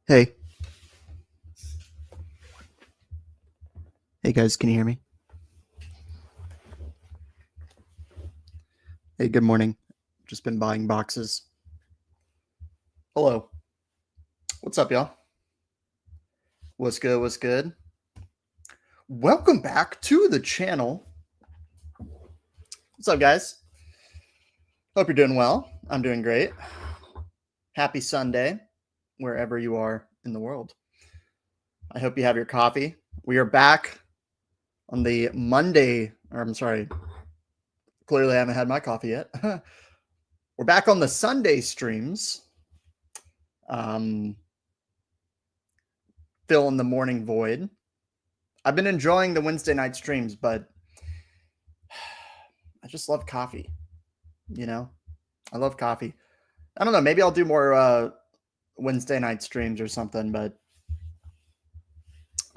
Hey. Hey guys, can you hear me? Hey, good morning. Just been buying boxes. Hello. What's up, y'all? What's good? What's good? Welcome back to the channel. What's up, guys? Hope you're doing well. I'm doing great. Happy Sunday, wherever you are in the world. I hope you have your coffee. We are back on the Monday, or I'm sorry, clearly I haven't had my coffee yet. We're back on the Sunday streams. Fill in the morning void. I've been enjoying the Wednesday night streams, but I just love coffee. You know, I love coffee. I don't know. Maybe I'll do more Wednesday night streams or something, but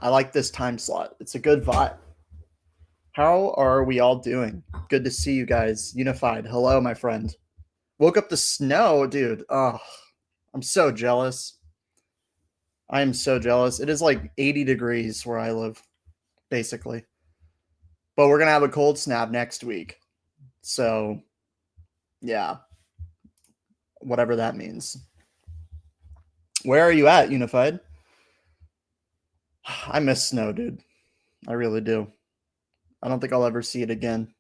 I like this time slot. It's a good vibe. How are we all doing? Good to see you guys. Unified. Hello, my friend. Woke up to snow, dude. Oh, I'm so jealous. I am so jealous. It is like 80 degrees where I live, basically. But we're going to have a cold snap next week. So, yeah. Whatever that means. Where are you at, Unified? I miss snow, dude. I really do. I don't think I'll ever see it again.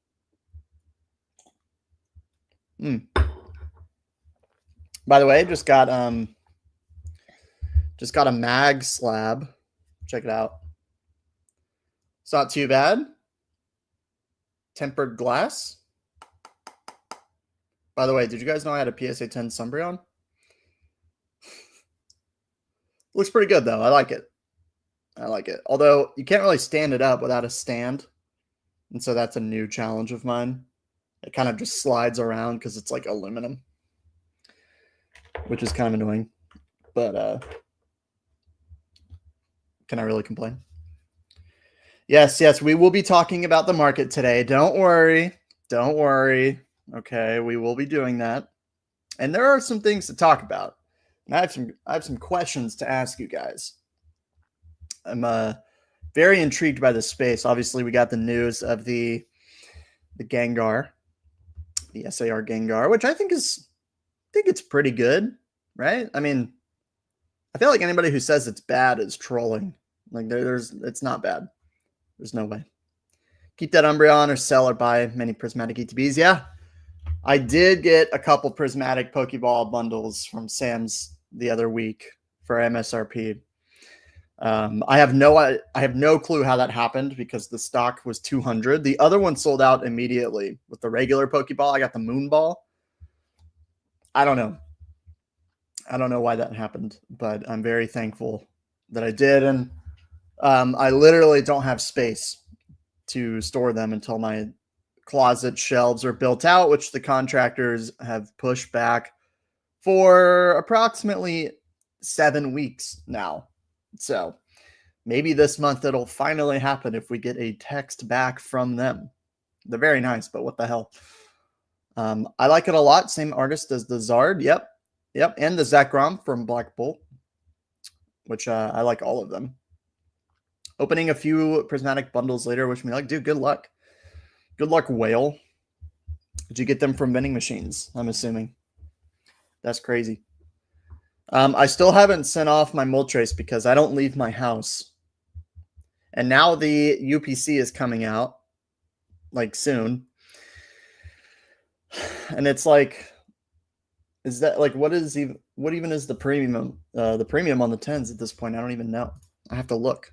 By the way, just got a mag slab. Check it out. It's not too bad. Tempered glass. By the way, did you guys know I had a PSA 10 Umbreon? Looks pretty good though. I like it. I like it. Although you can't really stand it up without a stand. And so that's a new challenge of mine. It kind of just slides around because it's like aluminum, which is kind of annoying. But can I really complain? Yes, we will be talking about the market today. Don't worry. Don't worry. Okay, we will be doing that. And there are some things to talk about. And I have some questions to ask you guys. I'm very intrigued by this space. Obviously, we got the news of the Gengar, the SAR Gengar, which I think it's pretty good, right? I mean, I feel like anybody who says it's bad is trolling. Like it's not bad. There's no way. Keep that Umbreon or sell or buy many Prismatic ETBs. Yeah, I did get a couple Prismatic Pokeball bundles from Sam's the other week for MSRP. I have no clue how that happened because the stock was 200. The other one sold out immediately with the regular Pokeball. I got the Moon Ball. I don't know. I don't know why that happened, but I'm very thankful that I did. And I literally don't have space to store them until my closet shelves are built out, which the contractors have pushed back for approximately 7 weeks now. So maybe this month it'll finally happen if we get a text back from them. They're very nice, but what the hell? I like it a lot. Same artist as the Zard. Yep. And the Zekrom from Black Bolt, which I like all of them. Opening a few Prismatic bundles later. Wish me luck. Dude, good luck. Good luck, Whale. Did you get them from vending machines? I'm assuming. That's crazy. I still haven't sent off my Moltres because I don't leave my house. And now the UPC is coming out, like soon. And it's like, is that like what even is the premium? The premium on the 10s at this point? I don't even know. I have to look.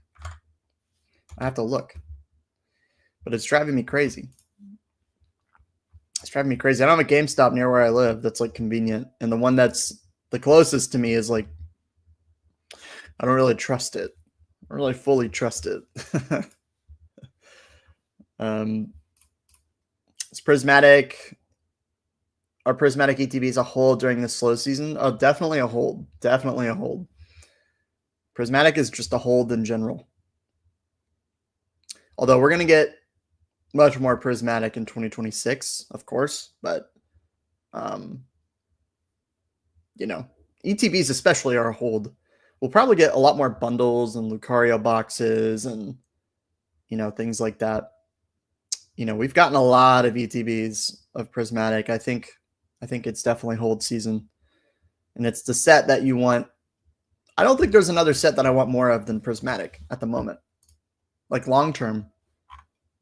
But it's driving me crazy. I don't have a GameStop near where I live that's like convenient. And the one that's the closest to me is like, I don't really trust it. I don't really fully trust it. It's Prismatic. Are Prismatic ETBs a hold during the slow season? Oh, definitely a hold. Definitely a hold. Prismatic is just a hold in general. Although we're going to get much more Prismatic in 2026, of course. But, you know, ETBs especially are a hold. we'll probably get a lot more bundles and Lucario boxes and, things like that. We've gotten a lot of ETBs of Prismatic. I think it's definitely hold season. And it's the set that you want. I don't think there's another set that I want more of than Prismatic at the moment. Like long term.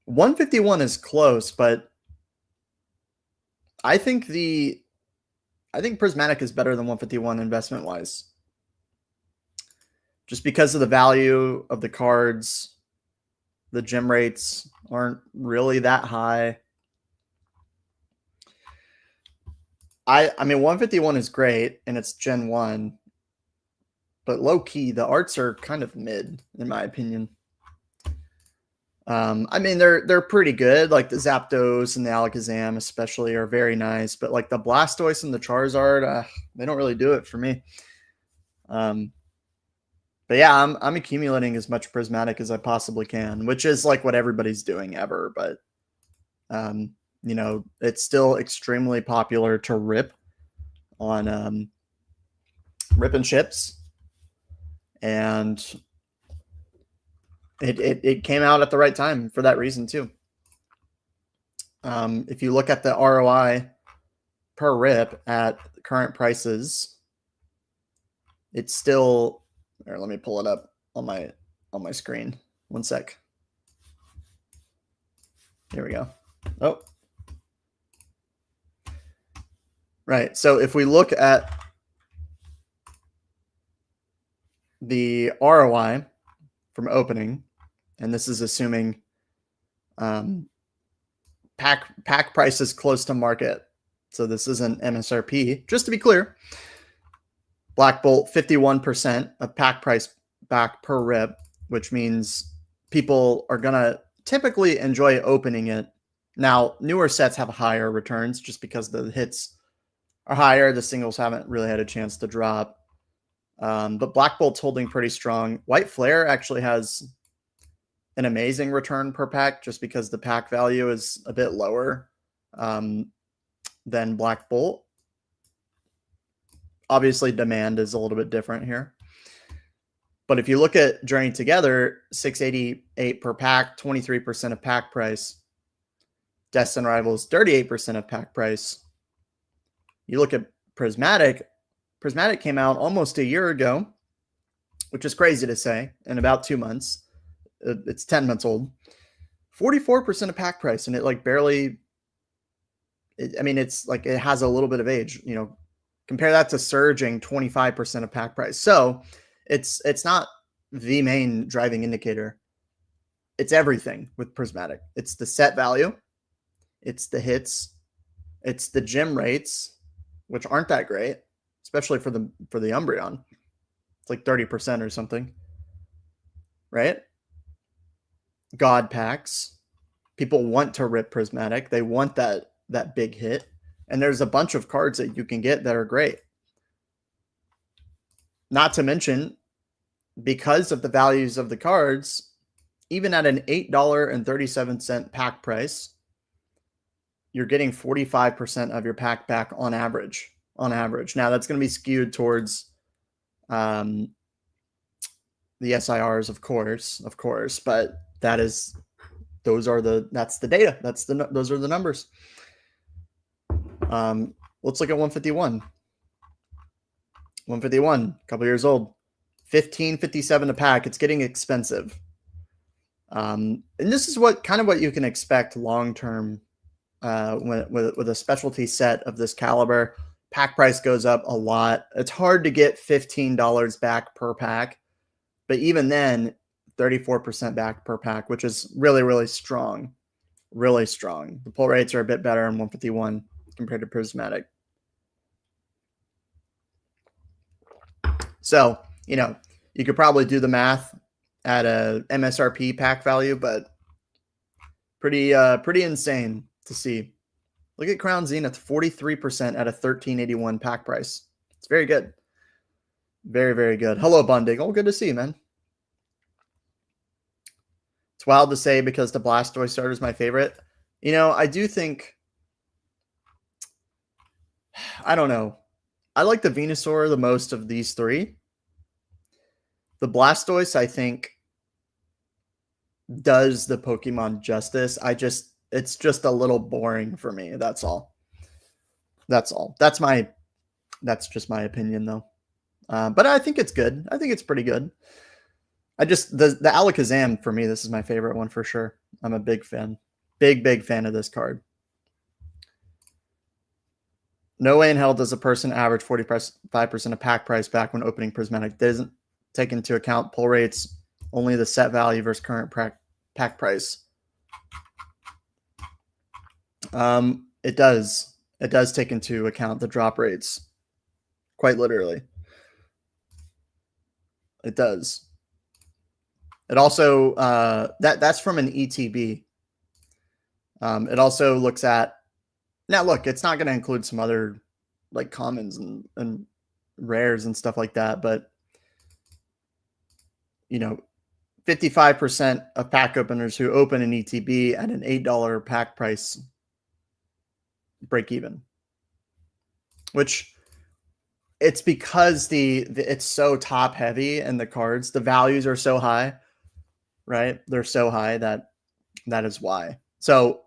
151 is close, but I think Prismatic is better than 151 investment wise. Just because of the value of the cards, the gem rates aren't really that high. I mean 151 is great and it's Gen 1, but low key the arts are kind of mid in my opinion. I mean they're pretty good. Like the Zapdos and the Alakazam especially are very nice, but like the Blastoise and the Charizard, they don't really do it for me. But yeah, I'm accumulating as much Prismatic as I possibly can, which is like what everybody's doing ever. But it's still extremely popular to rip on rip and ships, and it came out at the right time for that reason too. If you look at the ROI per rip at current prices, it's still. Here, let me pull it up on my screen. One sec. Here we go. Oh. Right. So if we look at the ROI from opening, and this is assuming pack prices close to market. So this isn't MSRP. Just to be clear, Black Bolt 51% of pack price back per rip, which means people are going to typically enjoy opening it. Now, newer sets have higher returns just because the hits are higher. The singles haven't really had a chance to drop. But Black Bolt's holding pretty strong. White Flare actually has an amazing return per pack just because the pack value is a bit lower than Black Bolt. Obviously, demand is a little bit different here. But if you look at Journey Together, $6.88 per pack, 23% of pack price. Destin Rivals, 38% of pack price. You look at Prismatic. Prismatic came out almost a year ago, which is crazy to say, in about 2 months. It's 10 months old. 44% of pack price, and it like barely. It's like it has a little bit of age. Compare that to surging 25% of pack price. So it's not the main driving indicator. It's everything with Prismatic. It's the set value. It's the hits. It's the gem rates, which aren't that great, especially for the Umbreon. It's like 30% or something. Right? God packs. People want to rip Prismatic. They want that big hit. And there's a bunch of cards that you can get that are great. Not to mention, because of the values of the cards, even at an $8.37 pack price, you're getting 45% of your pack back on average. Now, that's going to be skewed towards the SIRs, of course, but that's the data. Those are the numbers. Let's look at 151. 151, a couple years old. $15.57 a pack. It's getting expensive. And this is what you can expect long term with a specialty set of this caliber. Pack price goes up a lot. It's hard to get $15 back per pack, but even then, 34% back per pack, which is really, really strong. Really strong. The pull rates are a bit better on 151 compared to Prismatic. So, you could probably do the math at a MSRP pack value, but pretty insane to see. Look at Crown Zenith, 43% at a 1381 pack price. It's very good. Very, very good. Hello, Bundig. Oh, good to see you, man. It's wild to say because the Blastoise starter is my favorite. I do think, I don't know. I like the Venusaur the most of these three. The Blastoise, I think, does the Pokemon justice. It's just a little boring for me. That's all. That's just my opinion, though. But I think it's good. I think it's pretty good. The Alakazam, for me, this is my favorite one for sure. I'm a big fan. Big fan of this card. No way in hell does a person average 45% of pack price back when opening Prismatic. Doesn't take into account pull rates, only the set value versus current pack price. It does. It does take into account the drop rates. Quite literally. It does. It also, that's from an ETB. It also looks at, now look, it's not going to include some other like commons and rares and stuff like that, but 55% of pack openers who open an ETB at an $8 pack price break even, which it's because it's so top heavy and the cards, the values are so high, right? They're so high that is why. So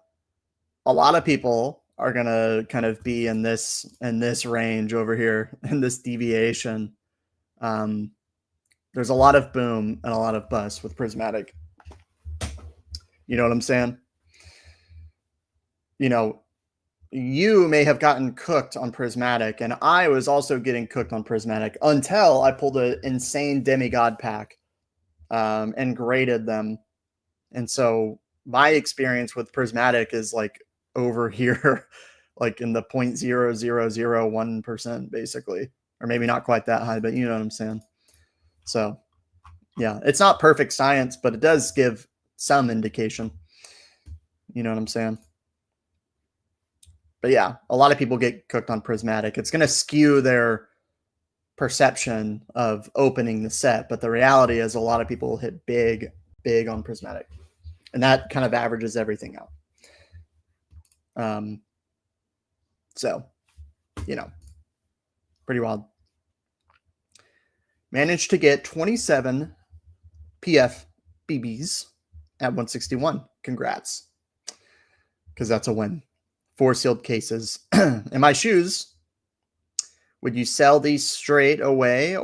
a lot of people are going to kind of be in this range over here, in this deviation. There's a lot of boom and a lot of bust with Prismatic. You know what I'm saying? You may have gotten cooked on Prismatic, and I was also getting cooked on Prismatic until I pulled an insane demigod pack and graded them. And so my experience with Prismatic is like over here, like in the 0.0001% basically, or maybe not quite that high, but you know what I'm saying? So yeah, it's not perfect science, but it does give some indication. You know what I'm saying? But yeah, a lot of people get cooked on Prismatic. It's going to skew their perception of opening the set, but the reality is a lot of people hit big on Prismatic, and that kind of averages everything out. So, pretty wild. Managed to get 27 PF BBs at 161. Congrats. Because that's a win. 4 sealed cases. In my shoes, would you sell these straight away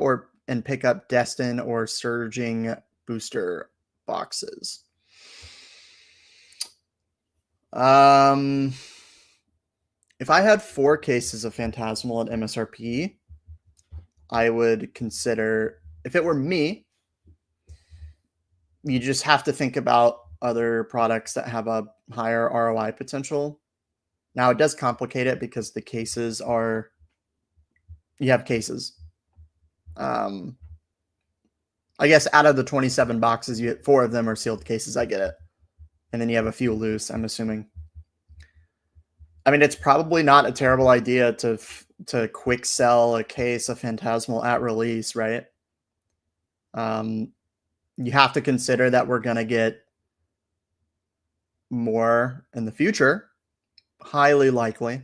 and pick up Destin or Surging booster boxes? If I had 4 cases of Phantasmal at MSRP, I would consider, if it were me, you just have to think about other products that have a higher ROI potential. Now, it does complicate it because the cases you have cases. I guess out of the 27 boxes, 4 of them are sealed cases. I get it. And then you have a few loose, I'm assuming. I mean, it's probably not a terrible idea to quick sell a case of Phantasmal at release, right? You have to consider that we're going to get more in the future. Highly likely.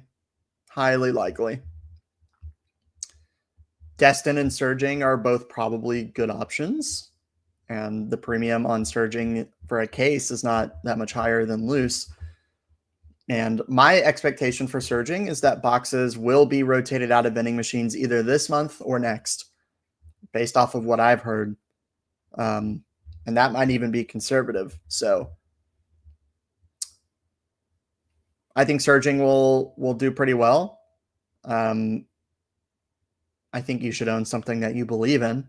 Destin and Surging are both probably good options. And the premium on Surging for a case is not that much higher than loose. And my expectation for Surging is that boxes will be rotated out of vending machines either this month or next, based off of what I've heard. And that might even be conservative. So I think Surging will do pretty well. I think you should own something that you believe in.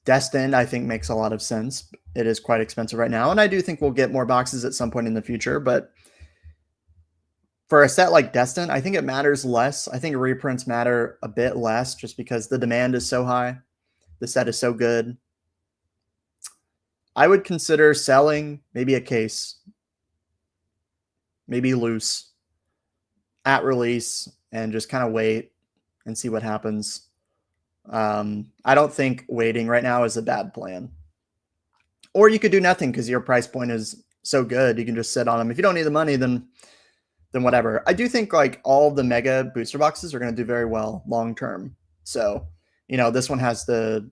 Destined, I think, makes a lot of sense. It is quite expensive right now, and I do think we'll get more boxes at some point in the future, but for a set like Destined, I think it matters less. I think reprints matter a bit less just because the demand is so high. The set is so good. I would consider selling maybe a case, maybe loose, at release, and just kind of wait and see what happens. I don't think waiting right now is a bad plan. Or you could do nothing because your price point is so good. You can just sit on them. If you don't need the money, then whatever. I do think like all the mega booster boxes are going to do very well long term. So, this one has the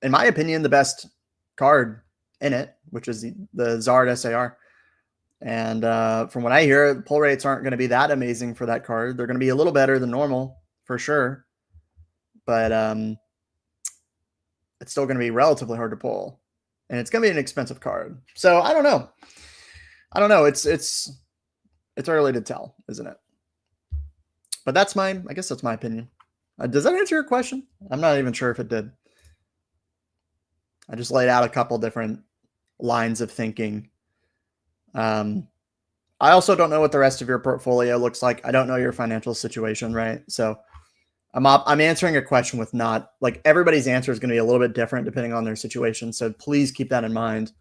in my opinion, the best card in it, which is the Zard SAR. And from what I hear, pull rates aren't going to be that amazing for that card. They're going to be a little better than normal for sure, but it's still going to be relatively hard to pull, and it's going to be an expensive card. So I don't know. It's early to tell, isn't it? But I guess that's my opinion. Does that answer your question? I'm not even sure if it did. I just laid out a couple different lines of thinking. I also don't know what the rest of your portfolio looks like. I don't know your financial situation, right? So I'm answering a question with not like everybody's answer is going to be a little bit different depending on their situation. So please keep that in mind.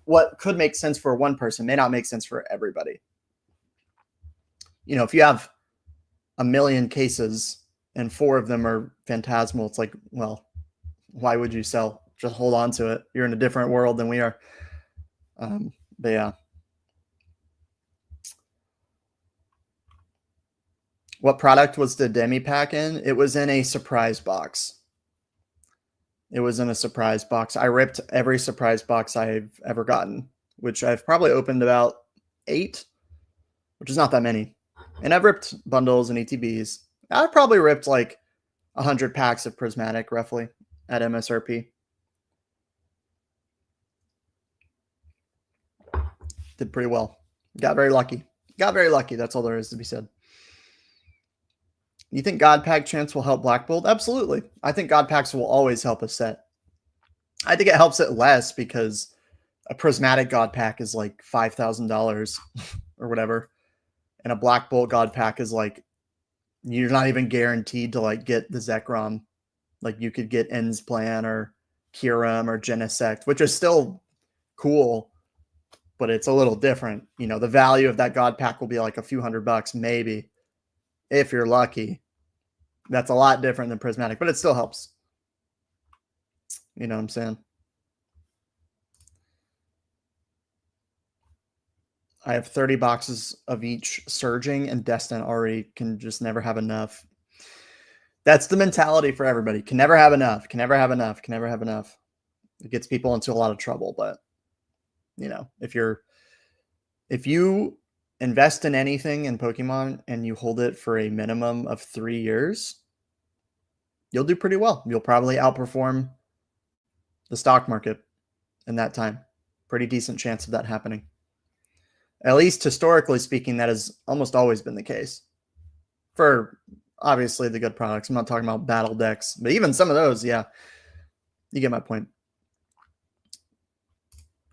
What could make sense for one person may not make sense for everybody. If you have a million cases and 4 of them are phantasmal, it's like, well, why would you sell? Just hold on to it. You're in a different world than we are. But yeah. What product was the demi pack in? It was in a surprise box. It was in a surprise box. I ripped every surprise box I've ever gotten, which I've probably opened about 8, which is not that many. And I've ripped bundles and ETBs. I've probably ripped like 100 packs of Prismatic roughly at MSRP. Did pretty well. Got very lucky. That's all there is to be said. You think God Pack chance will help Black Bolt? Absolutely. I think God Packs will always help a set. I think it helps it less because a Prismatic God Pack is like $5,000 or whatever. And a Black Bolt God Pack is like, you're not even guaranteed to like get the Zekrom. Like you could get Ends Plan or Kiram or Genesect, which is still cool, but it's a little different. The value of that God Pack will be like a few $100 maybe, if you're lucky. That's a lot different than Prismatic, but it still helps. You know what I'm saying? I have 30 boxes of each Surging, and Destin already can just never have enough. That's the mentality for everybody. Can never have enough. It gets people into a lot of trouble, but if you invest in anything in Pokemon and you hold it for a minimum of 3 years, you'll do pretty well. You'll probably outperform the stock market in that time. Pretty decent chance of that happening. At least historically speaking, that has almost always been the case. For obviously the good products. I'm not talking about battle decks, but even some of those, yeah. You get my point.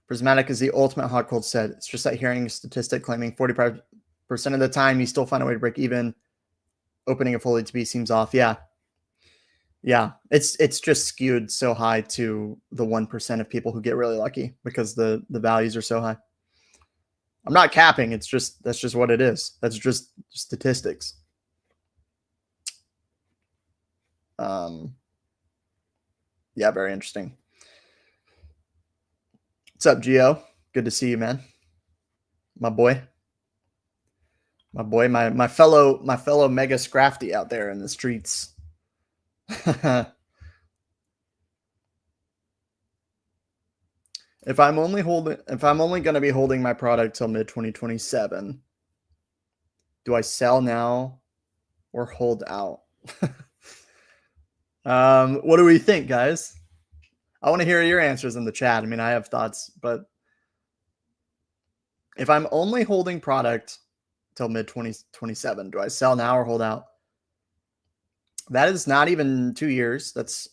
Prismatic is the ultimate hot cold set. It's just that hearing a statistic claiming 45% of the time you still find a way to break even. Opening a full ETB seems off. Yeah. It's just skewed so high to the 1% of people who get really lucky because the values are so high. I'm not capping. That's just what it is. That's just statistics. Yeah, very interesting. What's up, Gio? Good to see you, man. My boy. My fellow Mega Scrafty out there in the streets. If I'm only going to be holding my product till mid 2027, do I sell now or hold out? What do we think, guys? I want to hear your answers in the chat. I mean, I have thoughts, but if I'm only holding product till mid 2027, do I sell now or hold out? That is not even 2 years. Let's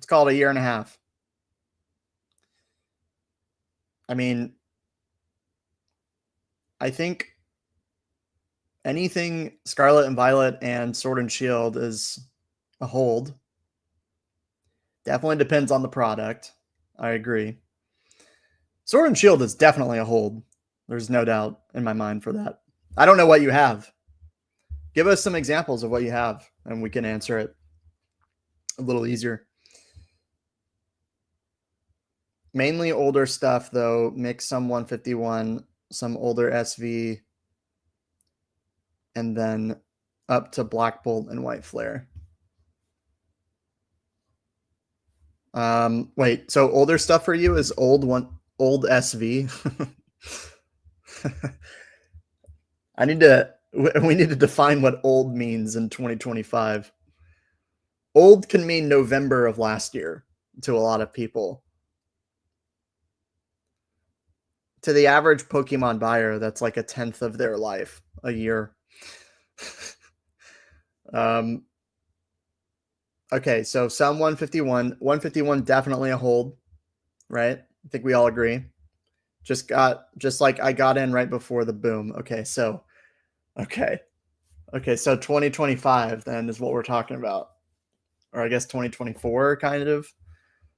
call it a year and a half. I mean, I think anything Scarlet and Violet and Sword and Shield is a hold. Definitely depends on the product. I agree. Sword and Shield is definitely a hold. There's no doubt in my mind for that. I don't know what you have. Give us some examples of what you have, and we can answer it a little easier. Mainly older stuff, though. Mix some 151, some older SV, and then up to Black Bolt and White Flare. Wait, so older stuff for you is old SV? We need to define what old means in 2025. Old can mean November of last year to a lot of people. To the average Pokemon buyer, that's like a tenth of their life, a year. Okay, so some 151 definitely a hold, right? I think we all agree. Just like I got in right before the boom. Okay, so 2025 then is what we're talking about. Or I guess 2024 kind of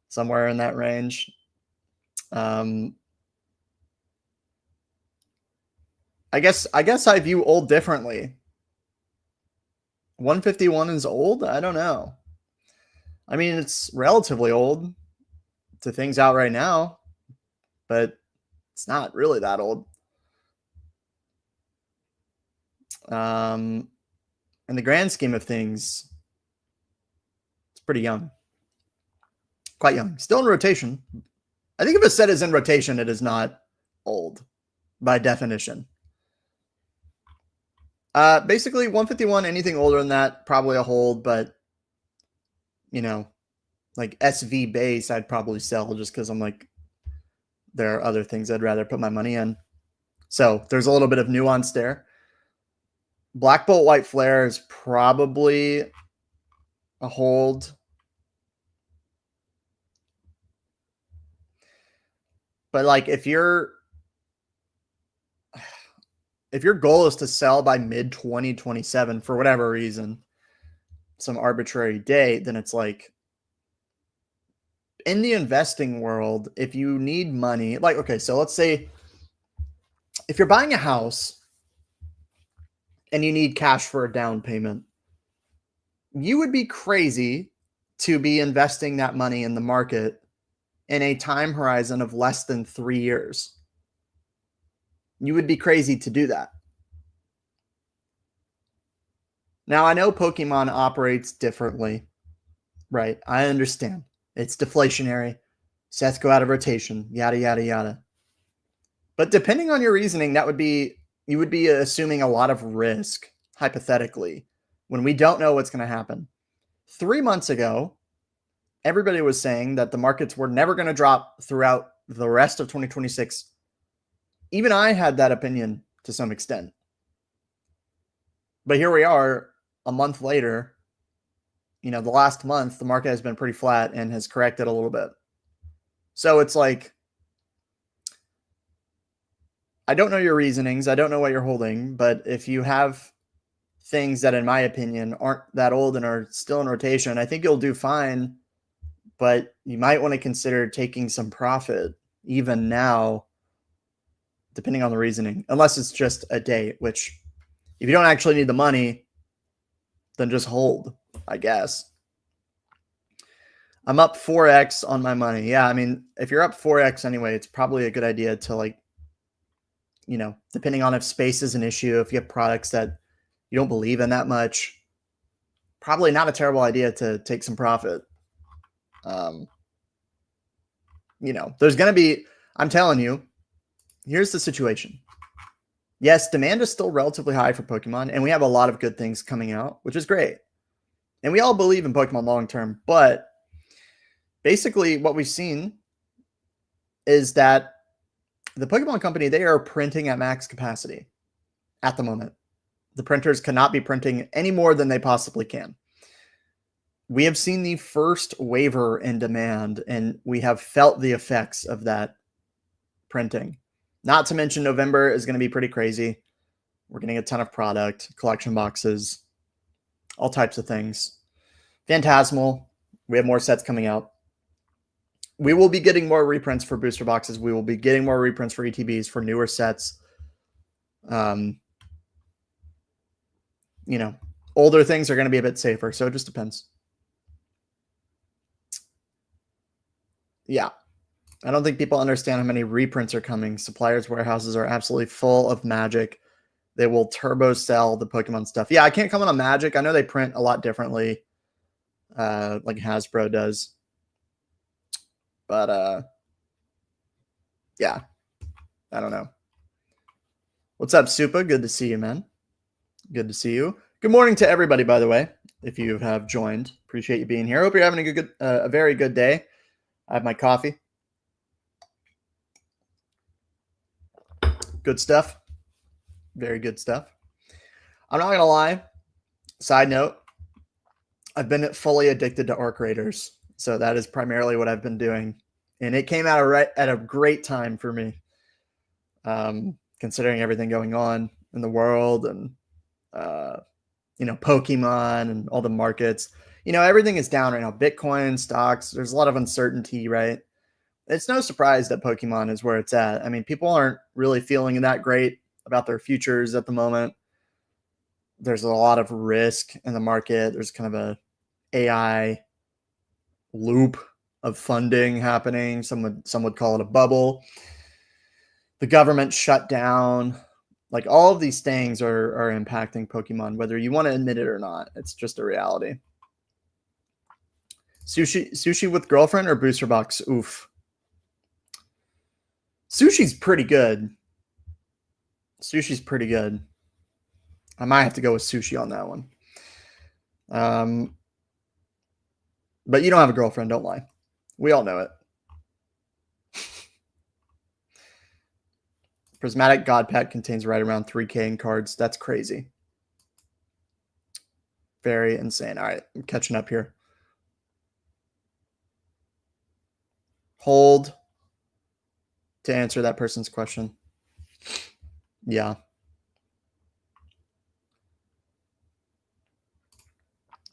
somewhere in that range. I guess I view old differently. 151 is old? I don't know. I mean, it's relatively old to things out right now, but it's not really that old. In the grand scheme of things, it's pretty young. Quite young. Still in rotation. I think if a set is in rotation, it is not old by definition. Basically, 151, anything older than that, probably a hold, but, you know, like SV base, I'd probably sell just because I'm like, there are other things I'd rather put my money in. So there's a little bit of nuance there. Black Bolt White Flare is probably a hold. But like if your goal is to sell by mid 2027 for whatever reason, some arbitrary date, then it's like in the investing world, if you need money, like, okay, so let's say if you're buying a house and you need cash for a down payment, you would be crazy to be investing that money in the market in a time horizon of less than 3 years. You would be crazy to do that. Now, I know Pokemon operates differently, right? I understand. It's deflationary. Sets go out of rotation, yada, yada, yada. But depending on your reasoning, you would be assuming a lot of risk, hypothetically, when we don't know what's going to happen. 3 months ago, everybody was saying that the markets were never going to drop throughout the rest of 2026. Even I had that opinion to some extent. But here we are a month later. You know, the last month, the market has been pretty flat and has corrected a little bit. So it's like, I don't know your reasonings. I don't know what you're holding. But if you have things that, in my opinion, aren't that old and are still in rotation, I think you'll do fine. But you might want to consider taking some profit even now, depending on the reasoning, unless it's just a day, which if you don't actually need the money, then just hold, I guess. I'm up 4x on my money. Yeah, I mean, if you're up 4x anyway, it's probably a good idea to, like, you know, depending on if space is an issue, if you have products that you don't believe in that much, probably not a terrible idea to take some profit. You know, there's going to be, I'm telling you, here's the situation. Yes, demand is still relatively high for Pokemon, and we have a lot of good things coming out, which is great. And we all believe in Pokemon long term, but basically what we've seen is that the Pokemon Company, they are printing at max capacity at the moment. The printers cannot be printing any more than they possibly can. We have seen the first waiver in demand, and we have felt the effects of that printing. Not to mention November is going to be pretty crazy. We're getting a ton of product, collection boxes, all types of things. Phantasmal, we have more sets coming out. We will be getting more reprints for booster boxes. We will be getting more reprints for ETBs for newer sets. You know, older things are going to be a bit safer, so it just depends. Yeah. I don't think people understand how many reprints are coming. Suppliers' warehouses are absolutely full of Magic. They will turbo sell the Pokemon stuff. Yeah, I can't comment on Magic. I know they print a lot differently, like Hasbro does. But yeah, I don't know. What's up, Supa? Good to see you, man. Good to see you. Good morning to everybody, by the way, if you have joined. Appreciate you being here. Hope you're having a very good day. I have my coffee. Good stuff. Very good stuff. I'm not going to lie. Side note, I've been fully addicted to Arc Raiders. So that is primarily what I've been doing. And it came out at a great time for me, considering everything going on in the world and, Pokemon and all the markets. Everything is down right now. Bitcoin, stocks, there's a lot of uncertainty, right? It's no surprise that Pokemon is where it's at. I mean, people aren't really feeling that great about their futures at the moment. There's a lot of risk in the market. There's kind of a AI loop of funding happening. Some would call it a bubble. The government shut down. Like, all of these things are impacting Pokemon, whether you want to admit it or not. It's just a reality. Sushi with girlfriend or booster box? Oof. Sushi's pretty good. Sushi's pretty good. I might have to go with sushi on that one. But you don't have a girlfriend, don't lie. We all know it. Prismatic God Pack contains right around 3K in cards. That's crazy. Very insane. All right, I'm catching up here. Hold to answer that person's question. Yeah.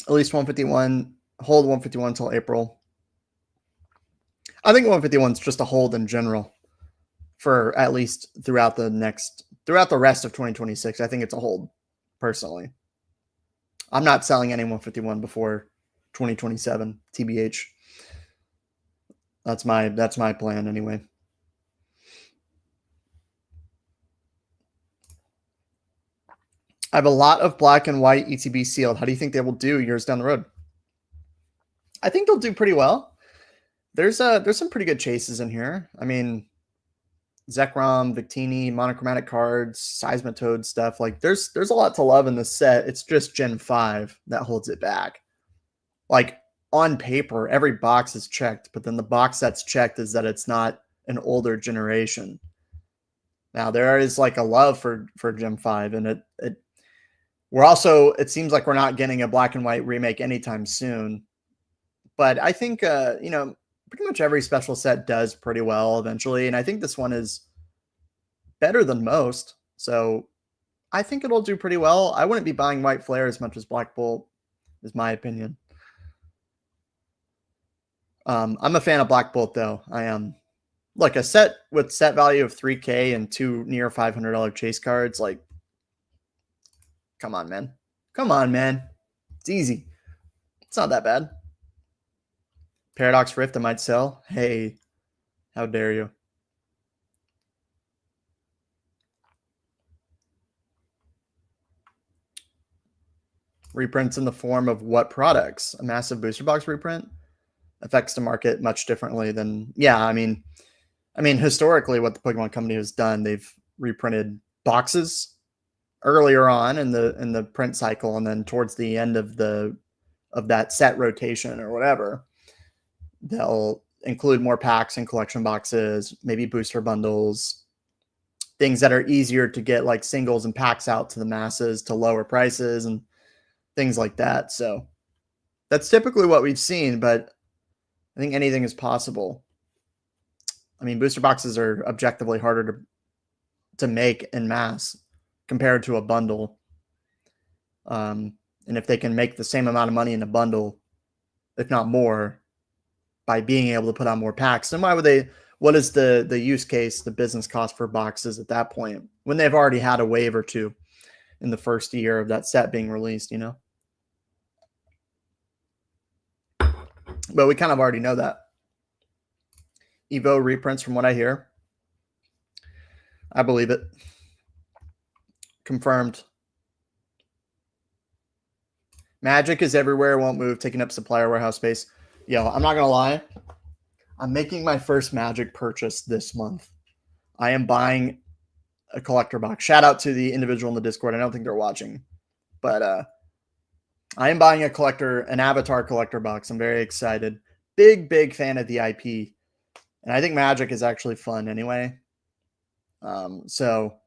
At least 151. Hold 151 until April. I think 151 is just a hold in general for at least throughout the rest of 2026. I think it's a hold, personally. I'm not selling any 151 before 2027, TBH. That's my plan anyway. I have a lot of black and white ETB sealed. How do you think they will do years down the road? I think they'll do pretty well. There's some pretty good chases in here. I mean, Zekrom, Victini, monochromatic cards, Seismitoad stuff. Like, there's a lot to love in this set. It's just Gen 5 that holds it back. Like, on paper, every box is checked, but then the box that's checked is that it's not an older generation. Now, there is like a love for Gen 5, and it seems like we're not getting a black and white remake anytime soon. But I think pretty much every special set does pretty well eventually, and I think this one is better than most. So I think it'll do pretty well. I wouldn't be buying White Flare as much as Black Bolt, is my opinion. I'm a fan of Black Bolt, though. I am. Look, a set with set value of 3K and 2 near $500 chase cards, like, come on, man. Come on, man. It's easy. It's not that bad. Paradox Rift, I might sell. Hey, how dare you? Reprints in the form of what products? A massive booster box reprint affects the market much differently than, yeah, I mean, historically, what the Pokemon Company has done, they've reprinted boxes earlier on in the print cycle, and then towards the end of that set rotation or whatever, they'll include more packs and collection boxes, maybe booster bundles, things that are easier to get, like singles and packs out to the masses to lower prices and things like that. So that's typically what we've seen, but I think anything is possible. I mean, booster boxes are objectively harder to make en masse compared to a bundle. And if they can make the same amount of money in a bundle, if not more, by being able to put on more packs, then what is the use case, the business cost for boxes at that point, when they've already had a wave or two in the first year of that set being released, But we kind of already know that. Evo reprints, from what I hear. I believe it. Confirmed. Magic is everywhere, won't move, taking up supplier warehouse space. Yo, I'm not going to lie. I'm making my first Magic purchase this month. I am buying a collector box. Shout out to the individual in the Discord. I don't think they're watching, but I am buying an Avatar collector box. I'm very excited. Big fan of the IP, and I think Magic is actually fun anyway. So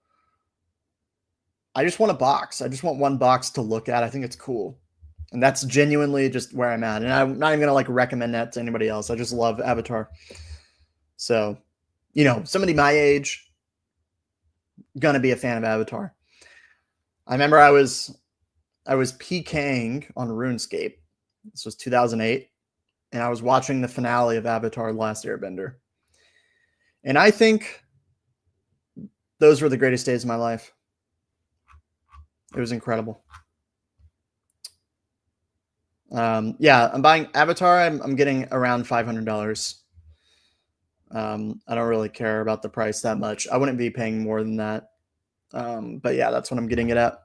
I just want a box. I just want one box to look at. I think it's cool. And that's genuinely just where I'm at. And I'm not even going to recommend that to anybody else. I just love Avatar. So, somebody my age, going to be a fan of Avatar. I remember I was PKing on RuneScape. This was 2008. And I was watching the finale of Avatar: The Last Airbender. And I think those were the greatest days of my life. It was incredible. Yeah, I'm buying Avatar. I'm getting around $500. I don't really care about the price that much. I wouldn't be paying more than that. But yeah, that's what I'm getting it at.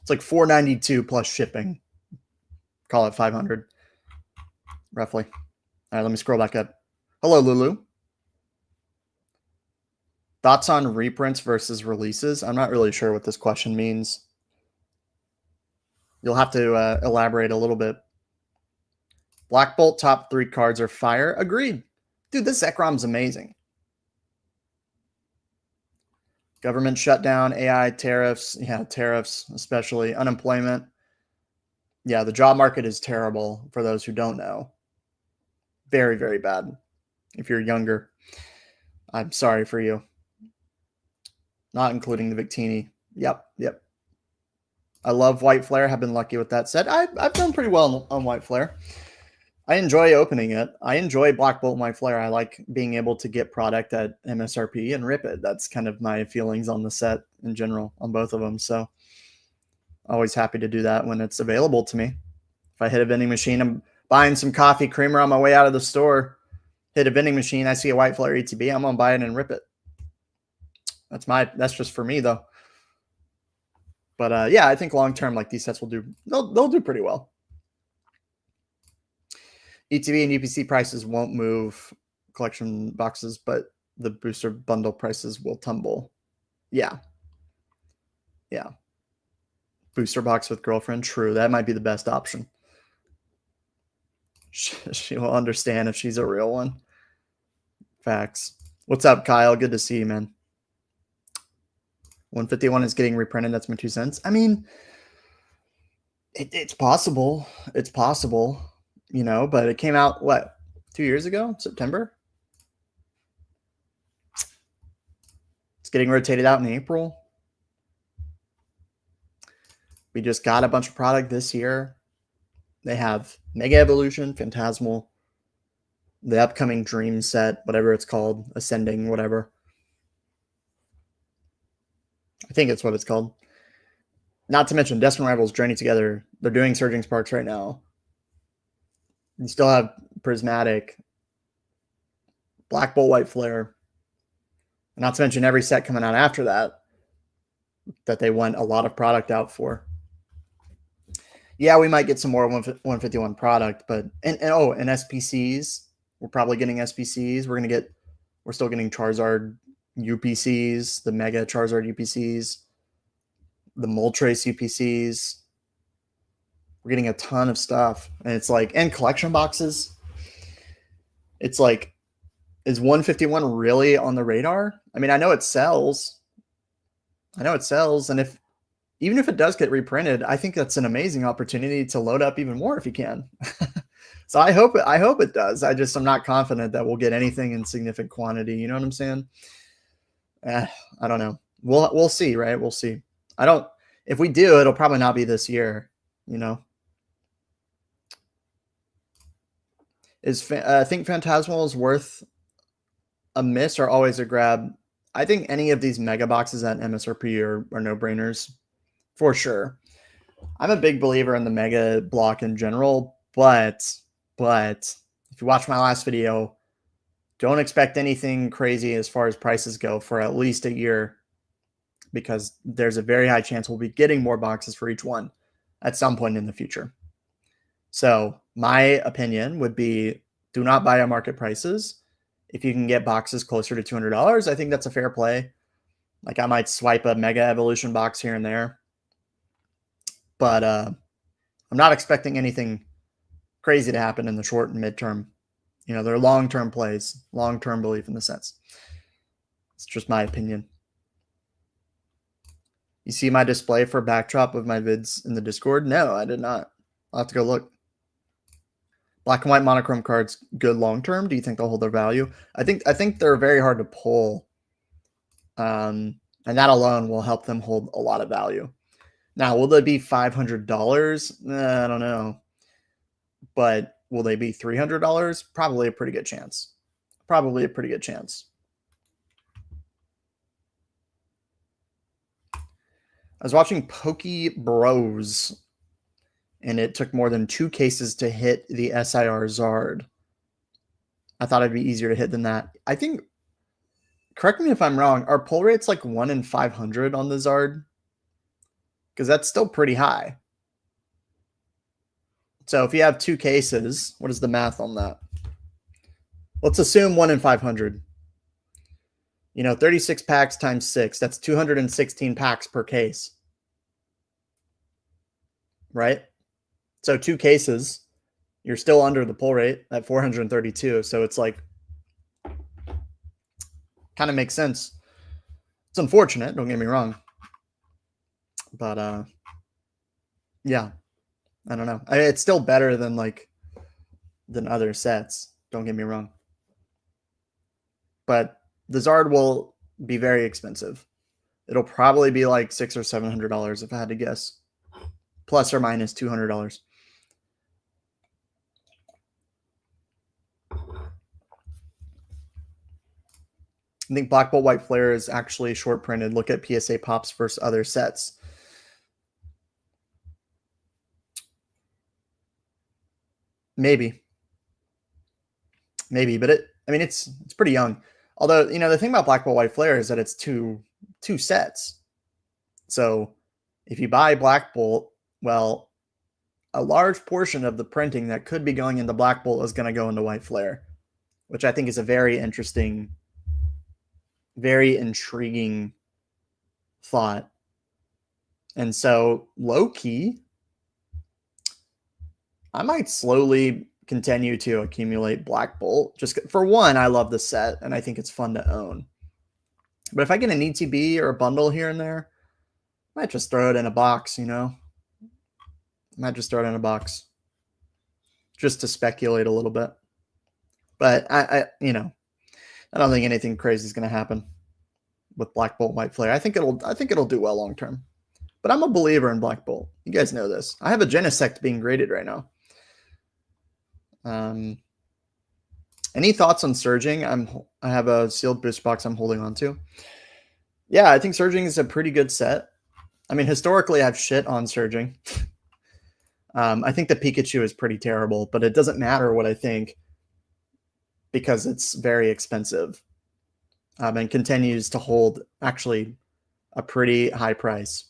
It's like $492 plus shipping. Call it 500, roughly. All right, let me scroll back up. Hello, Lulu. Thoughts on reprints versus releases? I'm not really sure what this question means. You'll have to elaborate a little bit. Black Bolt top 3 cards are fire. Agreed. Dude, this Zekrom's amazing. Government shutdown, AI, tariffs. Yeah, tariffs, especially. Unemployment. Yeah, the job market is terrible for those who don't know. Very, very bad. If you're younger, I'm sorry for you. Not including the Victini. Yep. I love White Flare. Have been lucky with that set. I've done pretty well on White Flare. I enjoy opening it. I enjoy Black Bolt and White Flare. I like being able to get product at MSRP and rip it. That's kind of my feelings on the set in general, on both of them. So always happy to do that when it's available to me. If I hit a vending machine, I'm buying some coffee creamer on my way out of the store, hit a vending machine, I see a White Flare ETB, I'm gonna buy it and rip it. That's just for me though. But yeah, I think long term, like these sets they'll do pretty well. ETB and UPC prices won't move collection boxes, but the booster bundle prices will tumble. Yeah. Booster box with girlfriend. True. That might be the best option. She will understand if she's a real one. Facts. What's up, Kyle? Good to see you, man. 151 is getting reprinted. That's my 2 cents. I mean, it's possible. It's possible, but it came out, 2 years ago? September? It's getting rotated out in April. We just got a bunch of product this year. They have Mega Evolution, Phantasmal, the upcoming Dream set, whatever it's called, Ascending, whatever. I think it's what it's called. Not to mention Destined Rivals, Journey Together. They're doing Surging Sparks right now. You still have Prismatic, Black Bolt, White Flare. Not to mention every set coming out after that they want a lot of product out for. Yeah, we might get some more 151 product, but and SPCs. We're probably getting SPCs. We're still getting Charizard UPCs, the Mega Charizard UPCs, the Moltres UPCs. We're getting a ton of stuff. And it's and collection boxes. It's is 151 really on the radar? I mean, I know it sells. And even if it does get reprinted, I think that's an amazing opportunity to load up even more if you can. So I hope it does. I'm not confident that we'll get anything in significant quantity. You know what I'm saying? I don't know. We'll see, right? We'll see. If we do, it'll probably not be this year, I think Phantasmal is worth a miss or always a grab. I think any of these mega boxes at MSRP are no-brainers for sure. I'm a big believer in the mega block in general, but if you watch my last video, don't expect anything crazy as far as prices go for at least a year, because there's a very high chance we'll be getting more boxes for each one at some point in the future. So my opinion would be do not buy at market prices. If you can get boxes closer to $200, I think that's a fair play. Like I might swipe a Mega Evolution box here and there. But I'm not expecting anything crazy to happen in the short and midterm. You know, they're long-term plays, long-term belief in the sets. It's just my opinion. You see my display for backdrop of my vids in the Discord? No, I did not. I'll have to go look. Black and white monochrome cards, good long-term. Do you think they'll hold their value? I think they're very hard to pull. And that alone will help them hold a lot of value. Now, will they be $500? I don't know. But will they be $300? Probably a pretty good chance. Probably a pretty good chance. I was watching Poke Bros, and it took more than 2 cases to hit the SIR Zard. I thought it'd be easier to hit than that. I think, correct me if I'm wrong, are pull rates like 1 in 500 on the Zard? Because that's still pretty high. So if you have 2 cases, what is the math on that? Let's assume 1 in 500. You know, 36 packs times 6, that's 216 packs per case. Right? So 2 cases, you're still under the pull rate at 432. So it's like, kind of makes sense. It's unfortunate, don't get me wrong. But yeah, I don't know. It's still better than other sets. Don't get me wrong. But the Zard will be very expensive. It'll probably be like $600 or $700 if I had to guess, plus or minus $200. I think Black Bolt White Flare is actually short printed. Look at PSA Pops versus other sets. Maybe, but it's pretty young. Although, you know, the thing about Black Bolt White Flare is that it's two sets. So if you buy Black Bolt, well, a large portion of the printing that could be going into Black Bolt is going to go into White Flare, which I think is a very interesting, very intriguing thought. And so low key, I might slowly continue to accumulate Black Bolt. Just for one, I love the set and I think it's fun to own. But if I get an ETB or a bundle here and there, I might just throw it in a box, you know? I might just throw it in a box just to speculate a little bit. But I don't think anything crazy is going to happen with Black Bolt White Flare. I think it'll do well long term. But I'm a believer in Black Bolt. You guys know this. I have a Genesect being graded right now. Any thoughts on Surging? I have a sealed booster box I'm holding on to. Yeah, I think Surging is a pretty good set. I mean, historically, I've shit on Surging. I think the Pikachu is pretty terrible, but it doesn't matter what I think because it's very expensive and continues to hold actually a pretty high price,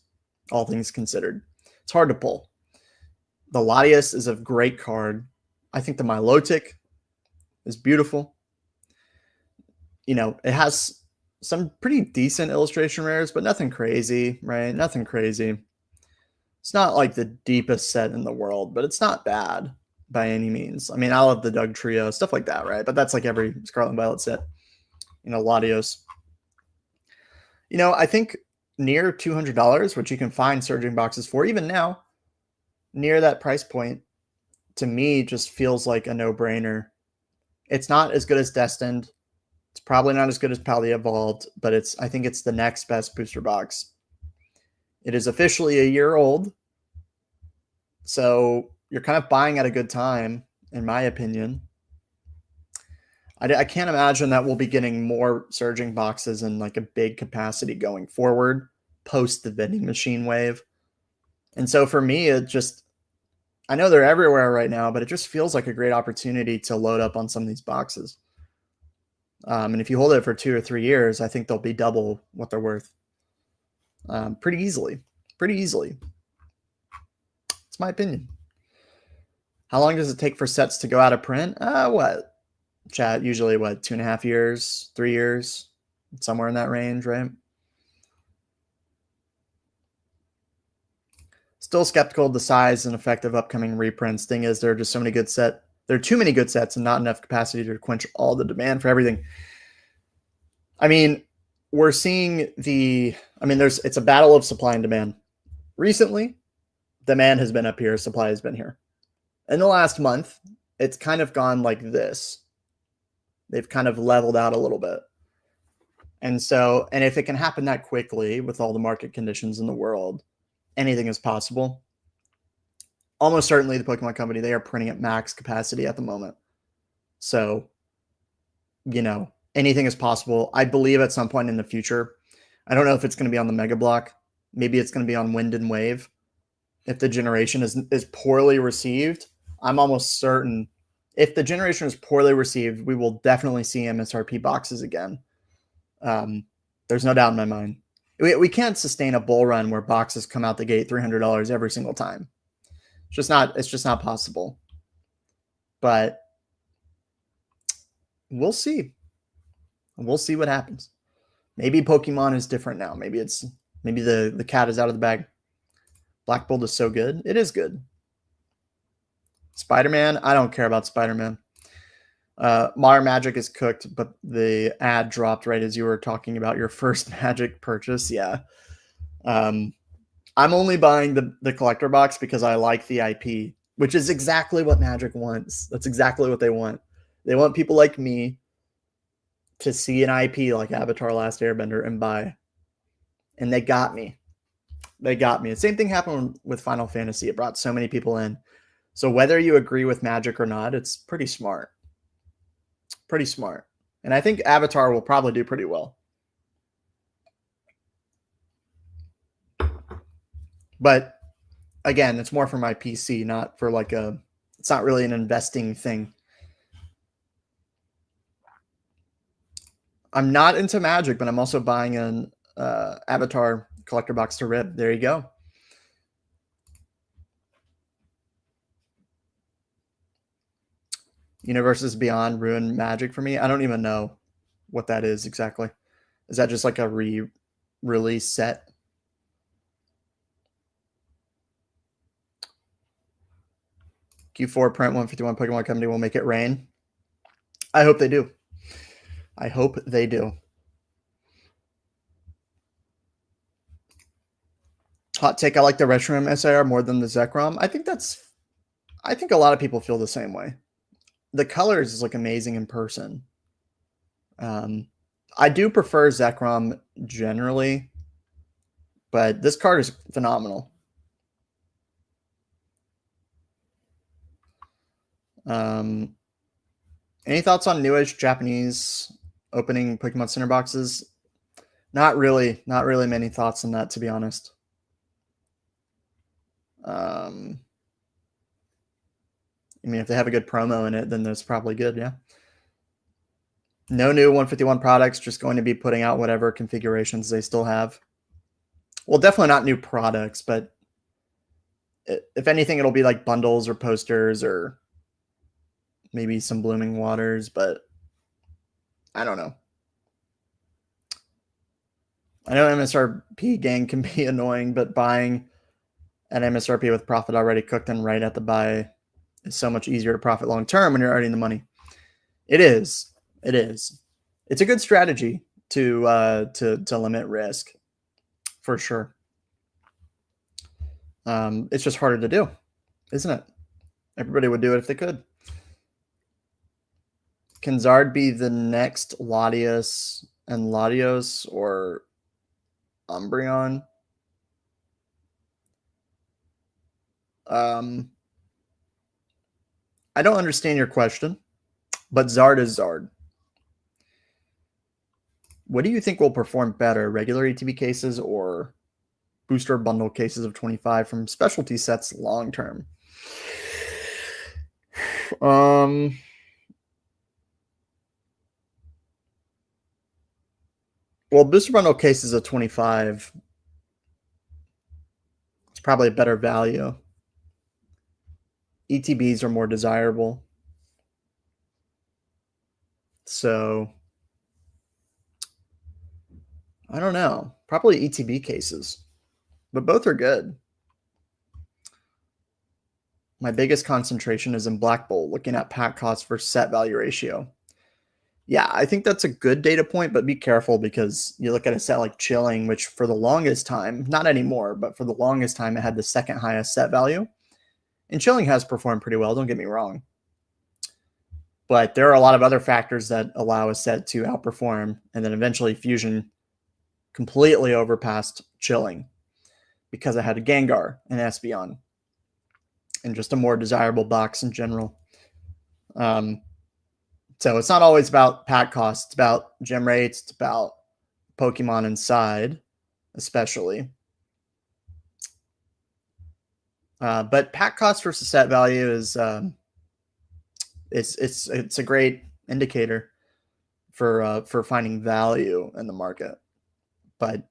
all things considered. It's hard to pull. The Latias is a great card. I think the Milotic is beautiful. You know, it has some pretty decent illustration rares, but nothing crazy, right? Nothing crazy. It's not like the deepest set in the world, but it's not bad by any means. I mean, I love the Doug Trio, stuff like that, right? But that's like every Scarlet and Violet set. You know, Latios. You know, I think near $200, which you can find Surging boxes for, even now, near that price point, to me, just feels like a no-brainer. It's not as good as Destined. It's probably not as good as Pally Evolved, but I think it's the next best booster box. It is officially a year old, so you're kind of buying at a good time, in my opinion. I can't imagine that we'll be getting more Surging boxes in like a big capacity going forward, post the vending machine wave. And so for me, I know they're everywhere right now, but it just feels like a great opportunity to load up on some of these boxes. And if you hold it for 2 or 3 years, I think they'll be double what they're worth. Pretty easily. It's my opinion. How long does it take for sets to go out of print? What? Chat, usually what, 2.5 years, 3 years, somewhere in that range, right? Still skeptical of the size and effect of upcoming reprints. Thing is, there are just so many good sets. There are too many good sets and not enough capacity to quench all the demand for everything. I mean, we're seeing it's a battle of supply and demand. Recently, demand has been up here, supply has been here. In the last month, it's kind of gone like this. They've kind of leveled out a little bit. And if it can happen that quickly with all the market conditions in the world, anything is possible. Almost certainly the Pokemon Company, they are printing at max capacity at the moment. So, anything is possible. I believe at some point in the future, I don't know if it's going to be on the Mega Block. Maybe it's going to be on Wind and Wave. If the generation is poorly received, I'm almost certain if the generation is poorly received, we will definitely see MSRP boxes again. There's no doubt in my mind. We can't sustain a bull run where boxes come out the gate $300 every single time. It's just not possible. But we'll see. We'll see what happens. Maybe Pokemon is different now. Maybe the cat is out of the bag. Black Bolt is so good. It is good. Spider-Man, I don't care about Spider-Man. Modern Magic is cooked, but the ad dropped right as you were talking about your first Magic purchase. Yeah. I'm only buying the collector box because I like the IP, which is exactly what Magic wants. That's exactly what they want. They want people like me to see an IP like Avatar Last Airbender and buy. And they got me. They got me. The same thing happened with Final Fantasy. It brought so many people in. So whether you agree with Magic or not, it's pretty smart. Pretty smart. And I think Avatar will probably do pretty well. But again, it's more for my PC, not for it's not really an investing thing. I'm not into Magic, but I'm also buying an Avatar collector box to rip. There you go. Universes Beyond ruined Magic for me. I don't even know what that is exactly. Is that just like a re-release set? Q4 print 151 Pokemon Company will make it rain. I hope they do. I hope they do. Hot take, I like the Reshiram SIR more than the Zekrom. I think a lot of people feel the same way. The colors look amazing in person. I do prefer Zekrom generally, but this card is phenomenal. Any thoughts on newish Japanese opening Pokemon Center boxes? Not really many thoughts on that, to be honest. I mean, if they have a good promo in it, then that's probably good, yeah. No new 151 products, just going to be putting out whatever configurations they still have. Well, definitely not new products, but if anything, it'll be like bundles or posters or maybe some Blooming Waters, but I don't know. I know MSRP gang can be annoying, but buying an MSRP with profit already cooked and right at the buy is so much easier to profit long term when you're already in the money. It is. It is. It's a good strategy to limit risk, for sure. It's just harder to do, isn't it? Everybody would do it if they could. Can Zard be the next Latios and Latios or Umbreon? I don't understand your question, but Zard is Zard. What do you think will perform better, regular ETB cases or booster bundle cases of 25 from specialty sets long term? Well, booster bundle cases of 25, it's probably a better value. ETBs are more desirable. So I don't know. Probably ETB cases, but both are good. My biggest concentration is in Black Bolt, looking at pack cost versus set value ratio. Yeah, I think that's a good data point, but be careful because you look at a set like Chilling, which for the longest time, not anymore, but for the longest time, it had the second highest set value. And Chilling has performed pretty well, don't get me wrong. But there are a lot of other factors that allow a set to outperform, and then eventually Fusion completely overpassed Chilling because it had a Gengar and Espeon and just a more desirable box in general. So it's not always about pack costs. It's about gem rates. It's about Pokemon inside, especially. But pack cost versus set value is it's a great indicator for finding value in the market. But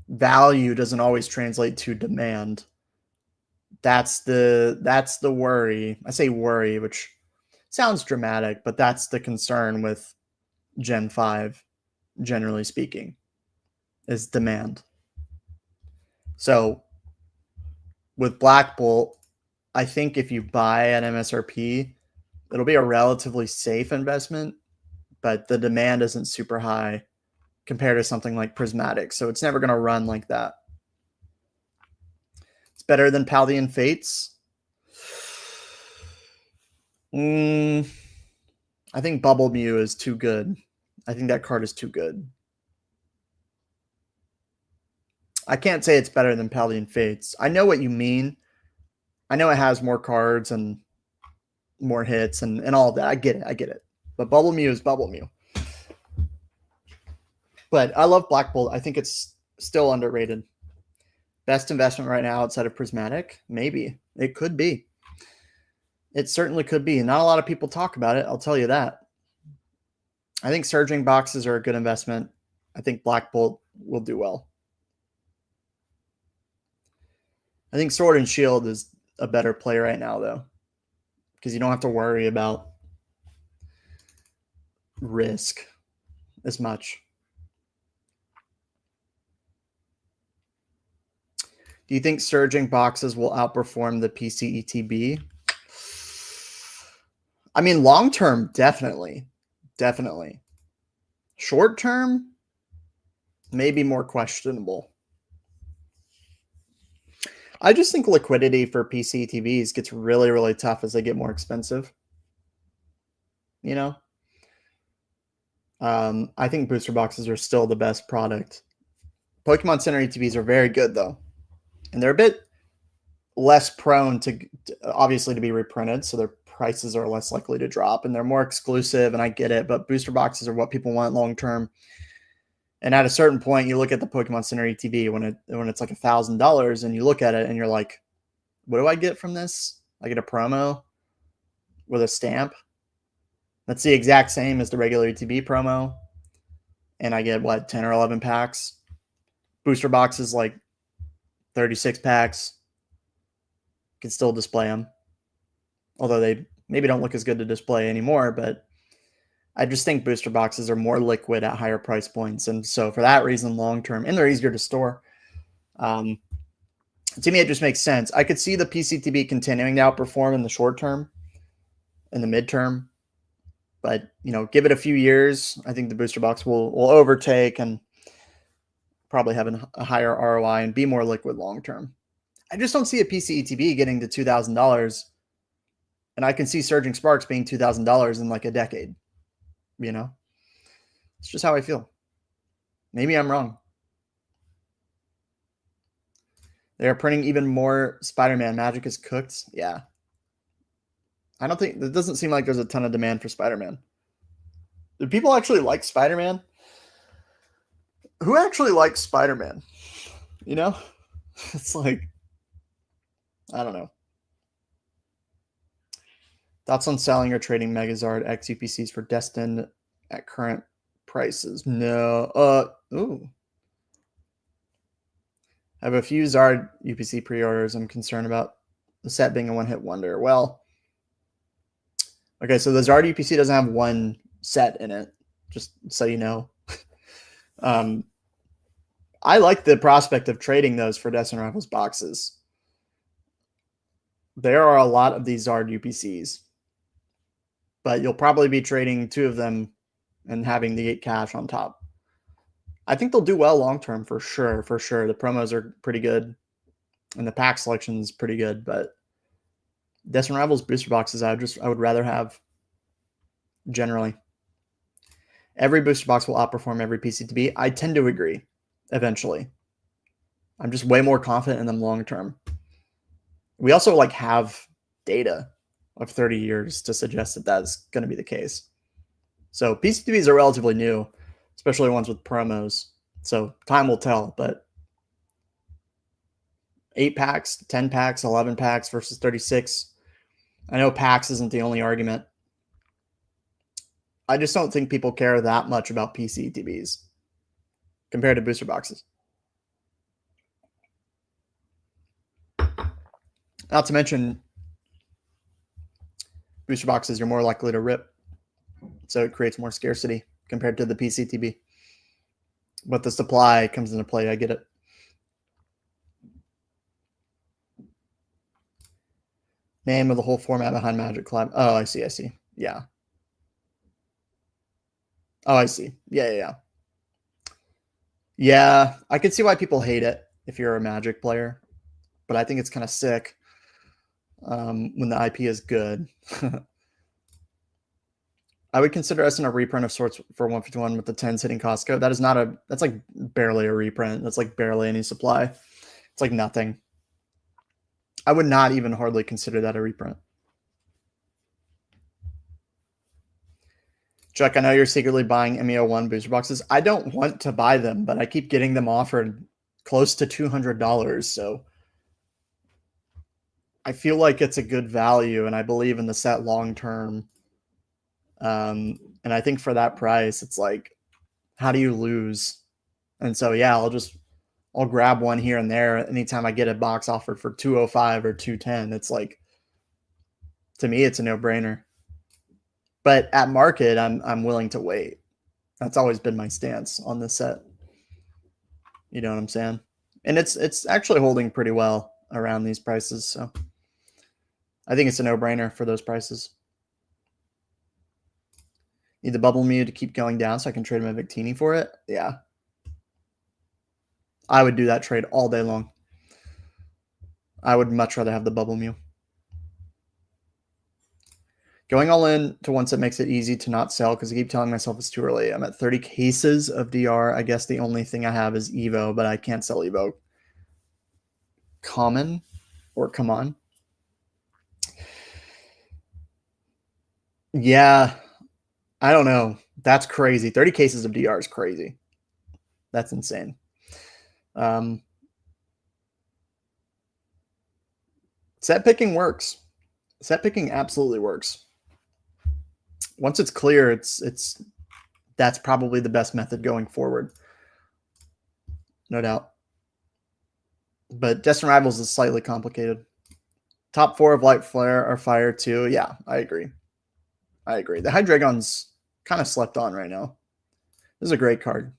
value doesn't always translate to demand. That's the worry. I say worry, which sounds dramatic, but that's the concern with Gen 5, generally speaking, is demand. So with Black Bolt, I think if you buy at MSRP, it'll be a relatively safe investment, but the demand isn't super high compared to something like Prismatic. So it's never going to run like that. It's better than Paldean Fates. I think Bubble Mew is too good. I think that card is too good. I can't say it's better than Paldean Fates. I know what you mean. I know it has more cards and more hits and all of that. I get it. But Bubble Mew is Bubble Mew. But I love Black Bolt. I think it's still underrated. Best investment right now outside of Prismatic? Maybe. It could be. It certainly could be. Not a lot of people talk about it, I'll tell you that. I think Surging boxes are a good investment. I think Black Bolt will do well. I think Sword and Shield is a better play right now, though, because you don't have to worry about risk as much. Do you think Surging boxes will outperform the PC ETB? I mean, long term, definitely. Definitely. Short term, maybe more questionable. I just think liquidity for PC TVs gets really, really tough as they get more expensive. You know? I think booster boxes are still the best product. Pokemon Center ETBs are very good, though. And they're a bit less prone to obviously to be reprinted, so their prices are less likely to drop, and they're more exclusive, and I get it, but booster boxes are what people want long term. And at a certain point, you look at the Pokemon Center ETB when it's like $1,000, and you look at it and you're like, what do I get from this? I get a promo with a stamp. That's the exact same as the regular ETB promo. And I get, what, 10 or 11 packs? Booster boxes, like 36 packs. Can still display them. Although they maybe don't look as good to display anymore, but I just think booster boxes are more liquid at higher price points. And so for that reason, long-term, and they're easier to store. To me, it just makes sense. I could see the PCTB continuing to outperform in the short term, in the midterm, but give it a few years. I think the booster box will overtake and probably have a higher ROI and be more liquid long-term. I just don't see a PCETB getting to $2,000, and I can see Surging Sparks being $2,000 in like a decade. It's just how I feel. Maybe I'm wrong. They are printing even more Spider-Man. Magic is cooked. Yeah. It doesn't seem like there's a ton of demand for Spider-Man. Do people actually like Spider-Man? Who actually likes Spider-Man? It's like, I don't know. Thoughts on selling or trading Megazord X UPCs for Destined at current prices? No. Ooh. I have a few Zard UPC pre-orders. I'm concerned about the set being a one-hit wonder. Well, okay, so the Zard UPC doesn't have one set in it, just so you know. I like the prospect of trading those for Destiny Rivals boxes. There are a lot of these Zard UPCs, but you'll probably be trading 2 of them and having the 8 cash on top. I think they'll do well long term for sure. For sure, the promos are pretty good, and the pack selection is pretty good. But Destiny Rivals booster boxes, I would rather have. Generally, every booster box will outperform every PCTB. I tend to agree. Eventually, I'm just way more confident in them long term. We also have data of 30 years to suggest that that's going to be the case. So PCTBs are relatively new, especially ones with promos. So time will tell, but 8 packs, 10 packs, 11 packs versus 36. I know packs isn't the only argument. I just don't think people care that much about PCTBs compared to booster boxes. Not to mention, booster boxes, you're more likely to rip. So it creates more scarcity compared to the PCTB. But the supply comes into play. I get it. Name of the whole format behind Magic Collab. Oh, I see. Yeah. Oh, I see. Yeah. Yeah, I can see why people hate it if you're a Magic player. But I think it's kind of sick when the IP is good. I would consider us in a reprint of sorts for 151 with the 10s hitting Costco. That is not that's like barely a reprint. That's like barely any supply. It's like nothing. I would not even hardly consider that a reprint. Chuck, I know you're secretly buying MEO1 booster boxes. I don't want to buy them, but I keep getting them offered close to $200. So I feel like it's a good value, and I believe in the set long term. And I think for that price, it's like, how do you lose? And so, yeah, I'll grab one here and there anytime I get a box offered for 205 or 210. It's like, to me, it's a no-brainer. But at market, I'm willing to wait. That's always been my stance on this set. You know what I'm saying? And it's actually holding pretty well around these prices. So I think it's a no-brainer for those prices. Need the Bubble Mew to keep going down so I can trade my Victini for it? Yeah. I would do that trade all day long. I would much rather have the Bubble Mew. Going all in to once it makes it easy to not sell because I keep telling myself it's too early. I'm at 30 cases of DR. I guess the only thing I have is Evo, but I can't sell Evo. Common or come on. Yeah. I don't know. That's crazy. 30 cases of DR is crazy. That's insane. Set picking works. Set picking absolutely works. Once it's clear, that's probably the best method going forward. No doubt. But Destiny Rivals is slightly complicated. Top 4 of Light Flare are fire too. Yeah, I agree. The Hydreigon's kind of slept on right now. This is a great card.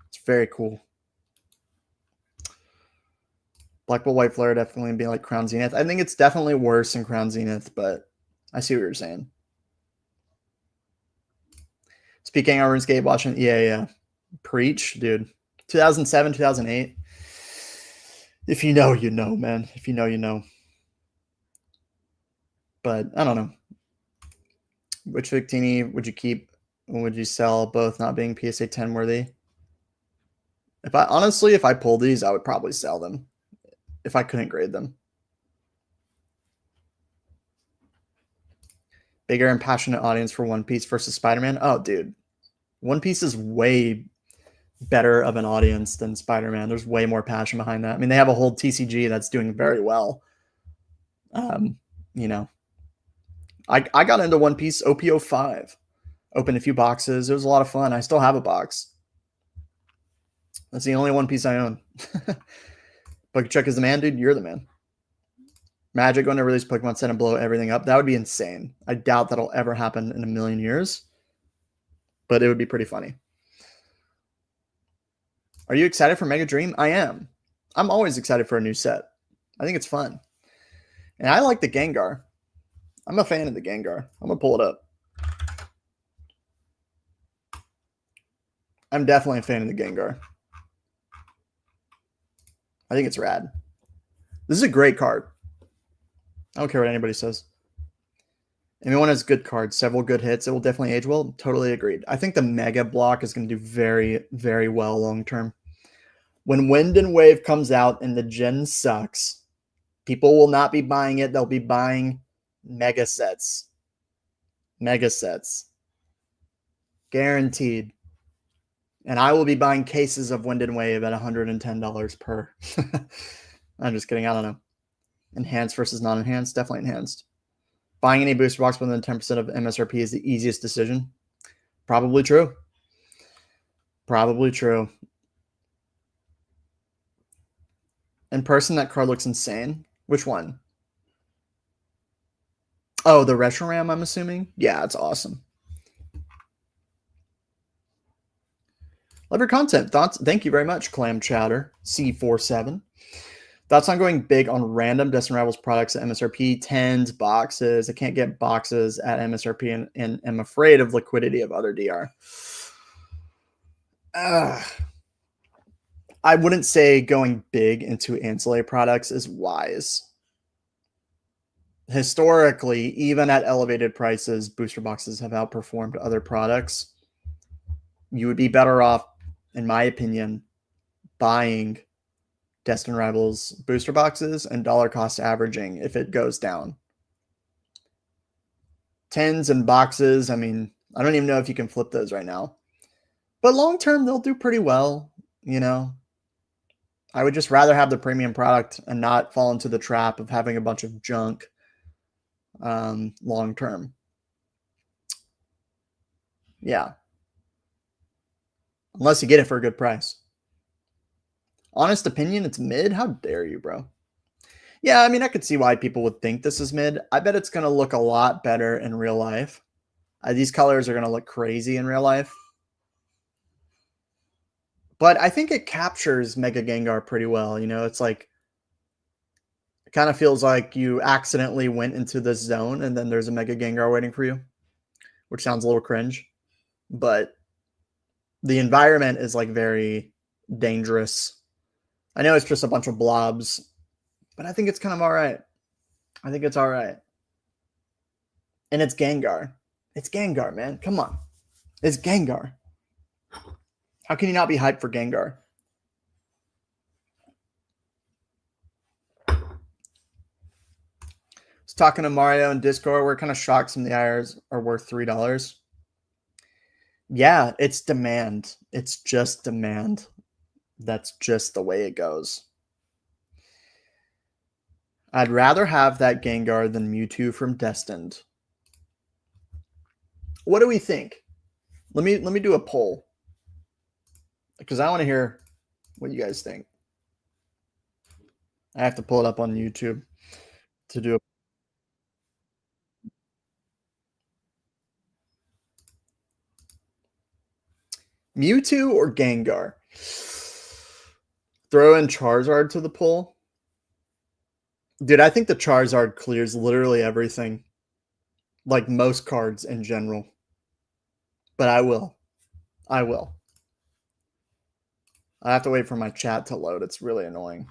It's very cool. Black Bull White Flare definitely being like Crown Zenith. I think it's definitely worse than Crown Zenith, but I see what you're saying. Speaking of RuneScape, watching, yeah. Preach, dude. 2007, 2008. If you know, you know, man. If you know, you know. But I don't know. Which Victini would you keep? And would you sell, both not being PSA 10 worthy? If I pulled these, I would probably sell them if I couldn't grade them. Bigger and passionate audience for One Piece versus Spider-Man. Oh, dude. One Piece is way better of an audience than Spider-Man. There's way more passion behind that. I mean, they have a whole TCG that's doing very well. You know, I got into One Piece OP05. Opened a few boxes. It was a lot of fun. I still have a box. That's the only One Piece I own. Pokechuck is the man, dude. You're the man. Magic going to release Pokemon set and blow everything up. That would be insane. I doubt that'll ever happen in a million years. but it would be pretty funny. Are you excited for Mega Dream? I am. I'm always excited for a new set. I think it's fun. And I like the Gengar. I'm a fan of the Gengar. I'm going to pull it up. I'm definitely a fan of the Gengar. I think it's rad. This is a great card. I don't care what anybody says. Anyone has good cards, several good hits, it will definitely age well. Totally agreed. I think the Mega block is going to do very, very well long term. When Wind and Wave comes out and the gen sucks, people will not be buying it. They'll be buying Mega sets. Mega sets. Guaranteed. And I will be buying cases of Wind and Wave at $110 per. I'm just kidding. I don't know. Enhanced versus non-enhanced. Definitely enhanced. Buying any booster box within 10% of MSRP is the easiest decision. Probably true. Probably true. In person, that card looks insane. Which one? Oh, the Retro Ram, I'm assuming? Yeah, it's awesome. Love your content. Thoughts? Thank you very much, Clam Chowder, C47. Thoughts on going big on random Destined Rivals products at MSRP, 10s, boxes. I can't get boxes at MSRP and am afraid of liquidity of other DR. I wouldn't say going big into ancillary products is wise. Historically, even at elevated prices, booster boxes have outperformed other products. You would be better off, in my opinion, buying Destined Rivals booster boxes and dollar cost averaging if it goes down. 10s and boxes, I mean, I don't even know if you can flip those right now. But long term, they'll do pretty well, you know. I would just rather have the premium product and not fall into the trap of having a bunch of junk long term. Yeah. Unless you get it for a good price. Honest opinion, it's mid? How dare you, bro? Yeah, I mean, I could see why people would think this is mid. I bet it's going to look a lot better in real life. These colors are going to look crazy in real life. But I think it captures Mega Gengar pretty well. You know, it's like, it kind of feels like you accidentally went into this zone and then there's a Mega Gengar waiting for you, which sounds a little cringe. But the environment is like very dangerous. I know it's just a bunch of blobs, but I think it's kind of all right. I think it's all right. And it's Gengar. It's Gengar, man. Come on. It's Gengar. How can you not be hyped for Gengar? I was talking to Mario in Discord. We're kind of shocked some of the IRs are worth $3. Yeah, it's demand. It's just demand. That's just the way it goes. I'd rather have that Gengar than Mewtwo from Destined. What do we think? Let me do a poll, because I want to hear what you guys think. I have to pull it up on YouTube to do a Mewtwo or Gengar. Throw in Charizard to the poll. Dude, I think the Charizard clears literally everything. Like most cards in general. But I will. I will. I have to wait for my chat to load. It's really annoying.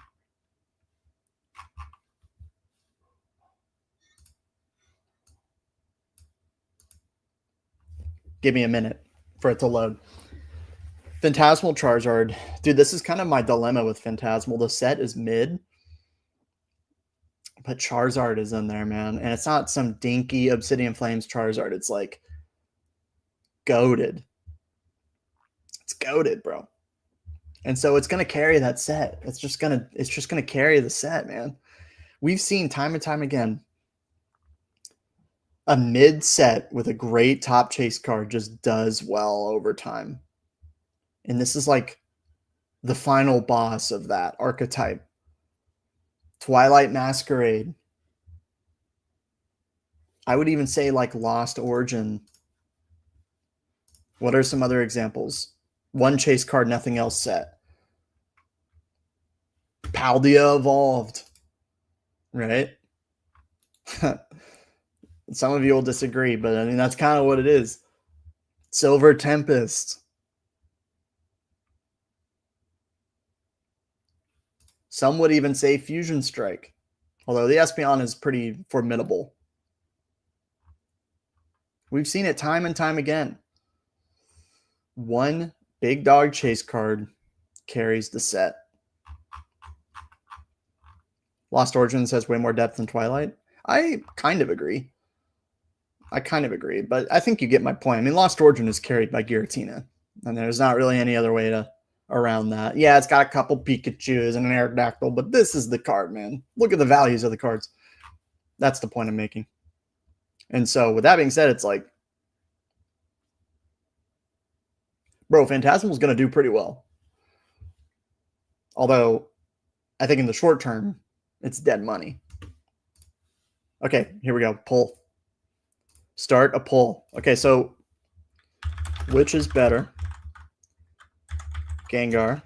Give me a minute for it to load. Phantasmal Charizard. Dude, this is kind of my dilemma with Phantasmal. The set is mid, but Charizard is in there, man. And it's not some dinky Obsidian Flames Charizard. It's like goated. It's goated, bro. And so it's gonna carry that set. It's just gonna carry the set, man. We've seen time and time again a mid set with a great top chase card just does well over time. And this is like the final boss of that archetype. Twilight Masquerade. I would even say like Lost Origin. What are some other examples? One chase card, nothing else set. Paldea evolved, right? Some of you will disagree, but I mean, that's kind of what it is. Silver Tempest. Some would even say Fusion Strike, although the Espeon is pretty formidable. We've seen it time and time again. One big dog chase card carries the set. Lost Origins has way more depth than Twilight. I kind of agree. But I think you get my point. I mean, Lost Origin is carried by Giratina, and there's not really any other way around that. Yeah, it's got a couple Pikachus and an Aerodactyl, but this is the card, man. Look at the values of the cards. That's the point I'm making. And so, with that being said, it's like, bro, Phantasmal is going to do pretty well. Although, I think in the short term, it's dead money. Okay, here we go. Pull. Start a pull. Okay, so which is better? Gengar,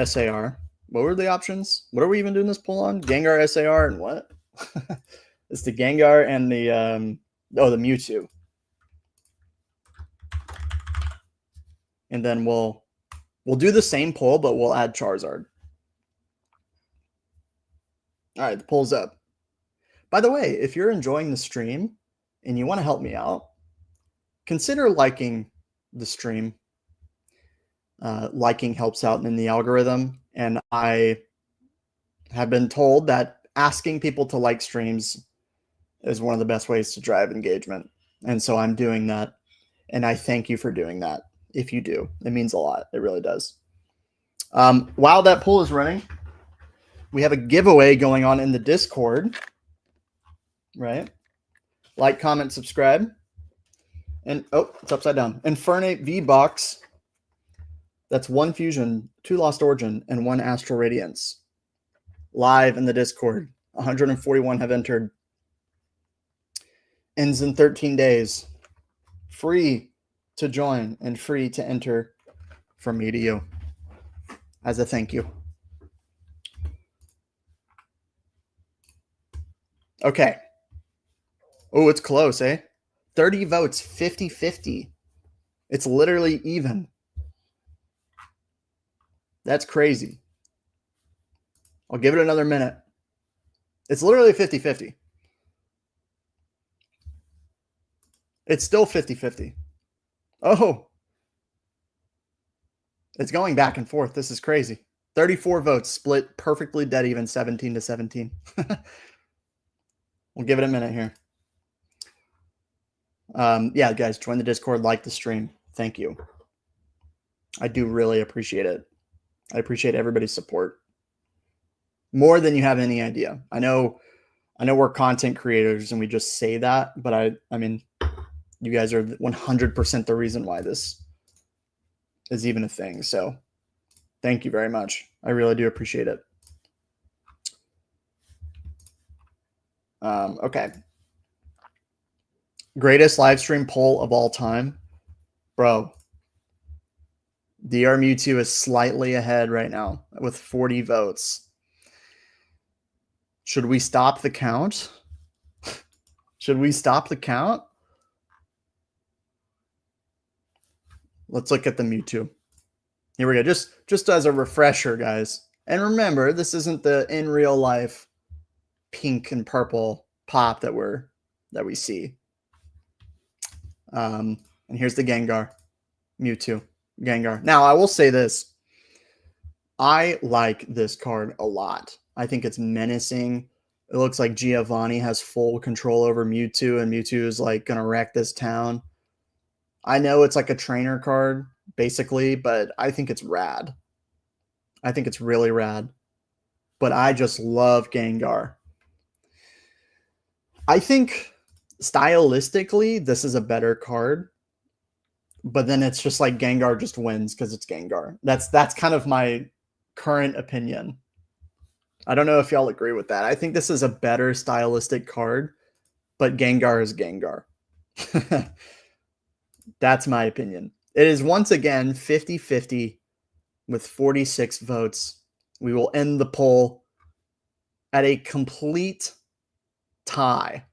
SAR. What were the options? What are we even doing this pull on? Gengar, SAR, and what? It's the Gengar and the Mewtwo. And then we'll do the same pull, but we'll add Charizard. All right, the pull's up. By the way, if you're enjoying the stream and you want to help me out, consider liking the stream. Liking helps out in the algorithm, and I have been told that asking people to like streams is one of the best ways to drive engagement. And so I'm doing that, and I thank you for doing that. If you do, it means a lot. It really does. While that poll is running, we have a giveaway going on in the Discord, right? Like, comment, subscribe. And, oh, it's upside down. Infernape V-Box. That's 1 Fusion, 2 Lost Origin, and 1 Astral Radiance. Live in the Discord. 141 have entered. Ends in 13 days. Free to join and free to enter from me to you as a thank you. Okay. Oh, it's close, eh? 30 votes, 50-50. It's literally even. That's crazy. I'll give it another minute. It's literally 50-50. It's still 50-50. Oh. It's going back and forth. This is crazy. 34 votes, split perfectly dead even, 17-17. We'll give it a minute here. Yeah, guys, join the Discord, like the stream. Thank you. I do really appreciate it. I appreciate everybody's support. More than you have any idea. I know we're content creators and we just say that, but I mean, you guys are 100% the reason why this is even a thing. So thank you very much. I really do appreciate it. Okay. Greatest live stream poll of all time. Bro. DR Mewtwo is slightly ahead right now with 40 votes. Should we stop the count? Should we stop the count? Let's look at the Mewtwo. Here we go. Just as a refresher, guys. And remember, this isn't the in real life pink and purple pop that we see. And here's the Gengar. Mewtwo. Gengar. Now, I will say this. I like this card a lot. I think it's menacing. It looks like Giovanni has full control over Mewtwo, and Mewtwo is like going to wreck this town. I know it's like a trainer card, basically, but I think it's rad. I think it's really rad. But I just love Gengar. I think stylistically, this is a better card. But then it's just like Gengar just wins because it's Gengar. That's kind of my current opinion. I don't know if y'all agree with that. I think this is a better stylistic card, but Gengar is Gengar. That's my opinion. It is once again 50-50 with 46 votes. We will end the poll at a complete tie.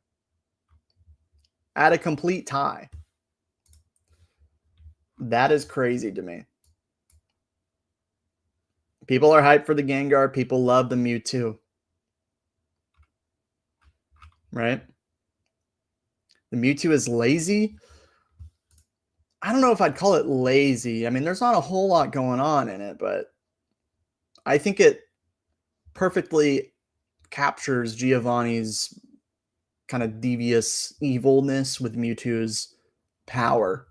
At a complete tie. That is crazy to me. People are hyped for the Gengar. People love the Mewtwo. Right? The Mewtwo is lazy. I don't know if I'd call it lazy. I mean, there's not a whole lot going on in it, but I think it perfectly captures Giovanni's kind of devious evilness with Mewtwo's power.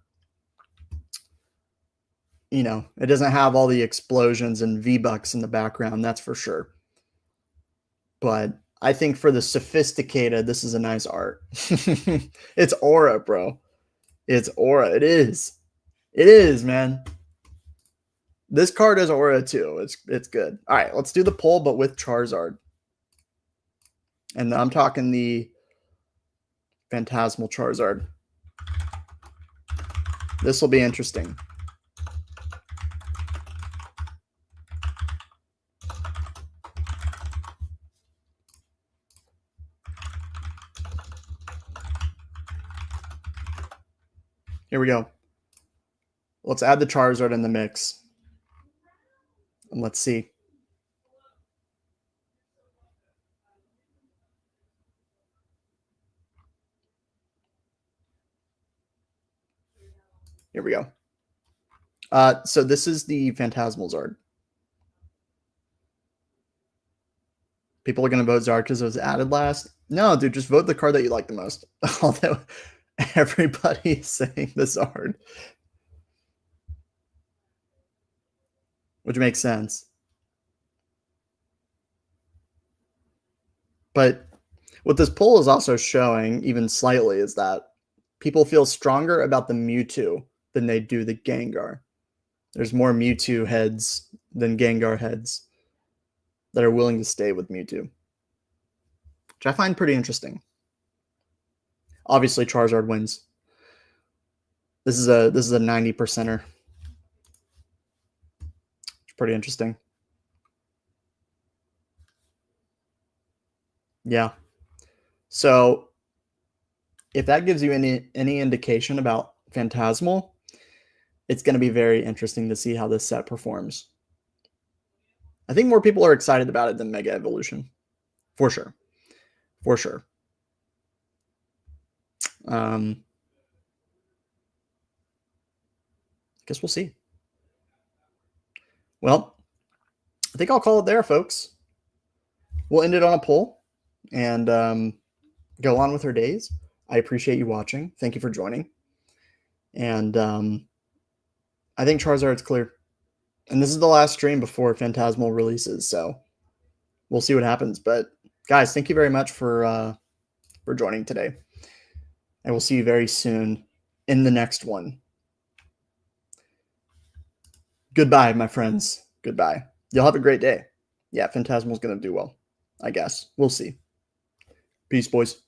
You know, it doesn't have all the explosions and V-Bucks in the background, that's for sure. But I think for the sophisticated, this is a nice art. It's aura, bro. It's aura. It is. It is, man. This card is aura too. It's good. All right, let's do the poll, but with Charizard. And I'm talking the Phantasmal Charizard. This will be interesting. Here we go. Let's add the Charizard in the mix. And let's see. Here we go. So this is the Phantasmal Zard. People are going to vote Zard because it was added last. No, dude, just vote the card that you like the most. Although everybody is saying the Zard. Which makes sense. But what this poll is also showing, even slightly, is that people feel stronger about the Mewtwo than they do the Gengar. There's more Mewtwo heads than Gengar heads that are willing to stay with Mewtwo, which I find pretty interesting. Obviously, Charizard wins. This is a 90%er. It's pretty interesting. Yeah. So if that gives you any indication about Phantasmal, it's going to be very interesting to see how this set performs. I think more people are excited about it than Mega Evolution. For sure. For sure. I guess we'll see. Well, I think I'll call it there, folks. We'll end it on a poll and go on with our days. I appreciate you watching. Thank you for joining. And I think Charizard's clear. And this is the last stream before Phantasmal releases, so we'll see what happens. But guys, thank you very much for joining today. I will see you very soon in the next one. Goodbye, my friends. Goodbye. You'll have a great day. Yeah, Phantasmal's going to do well, I guess. We'll see. Peace, boys.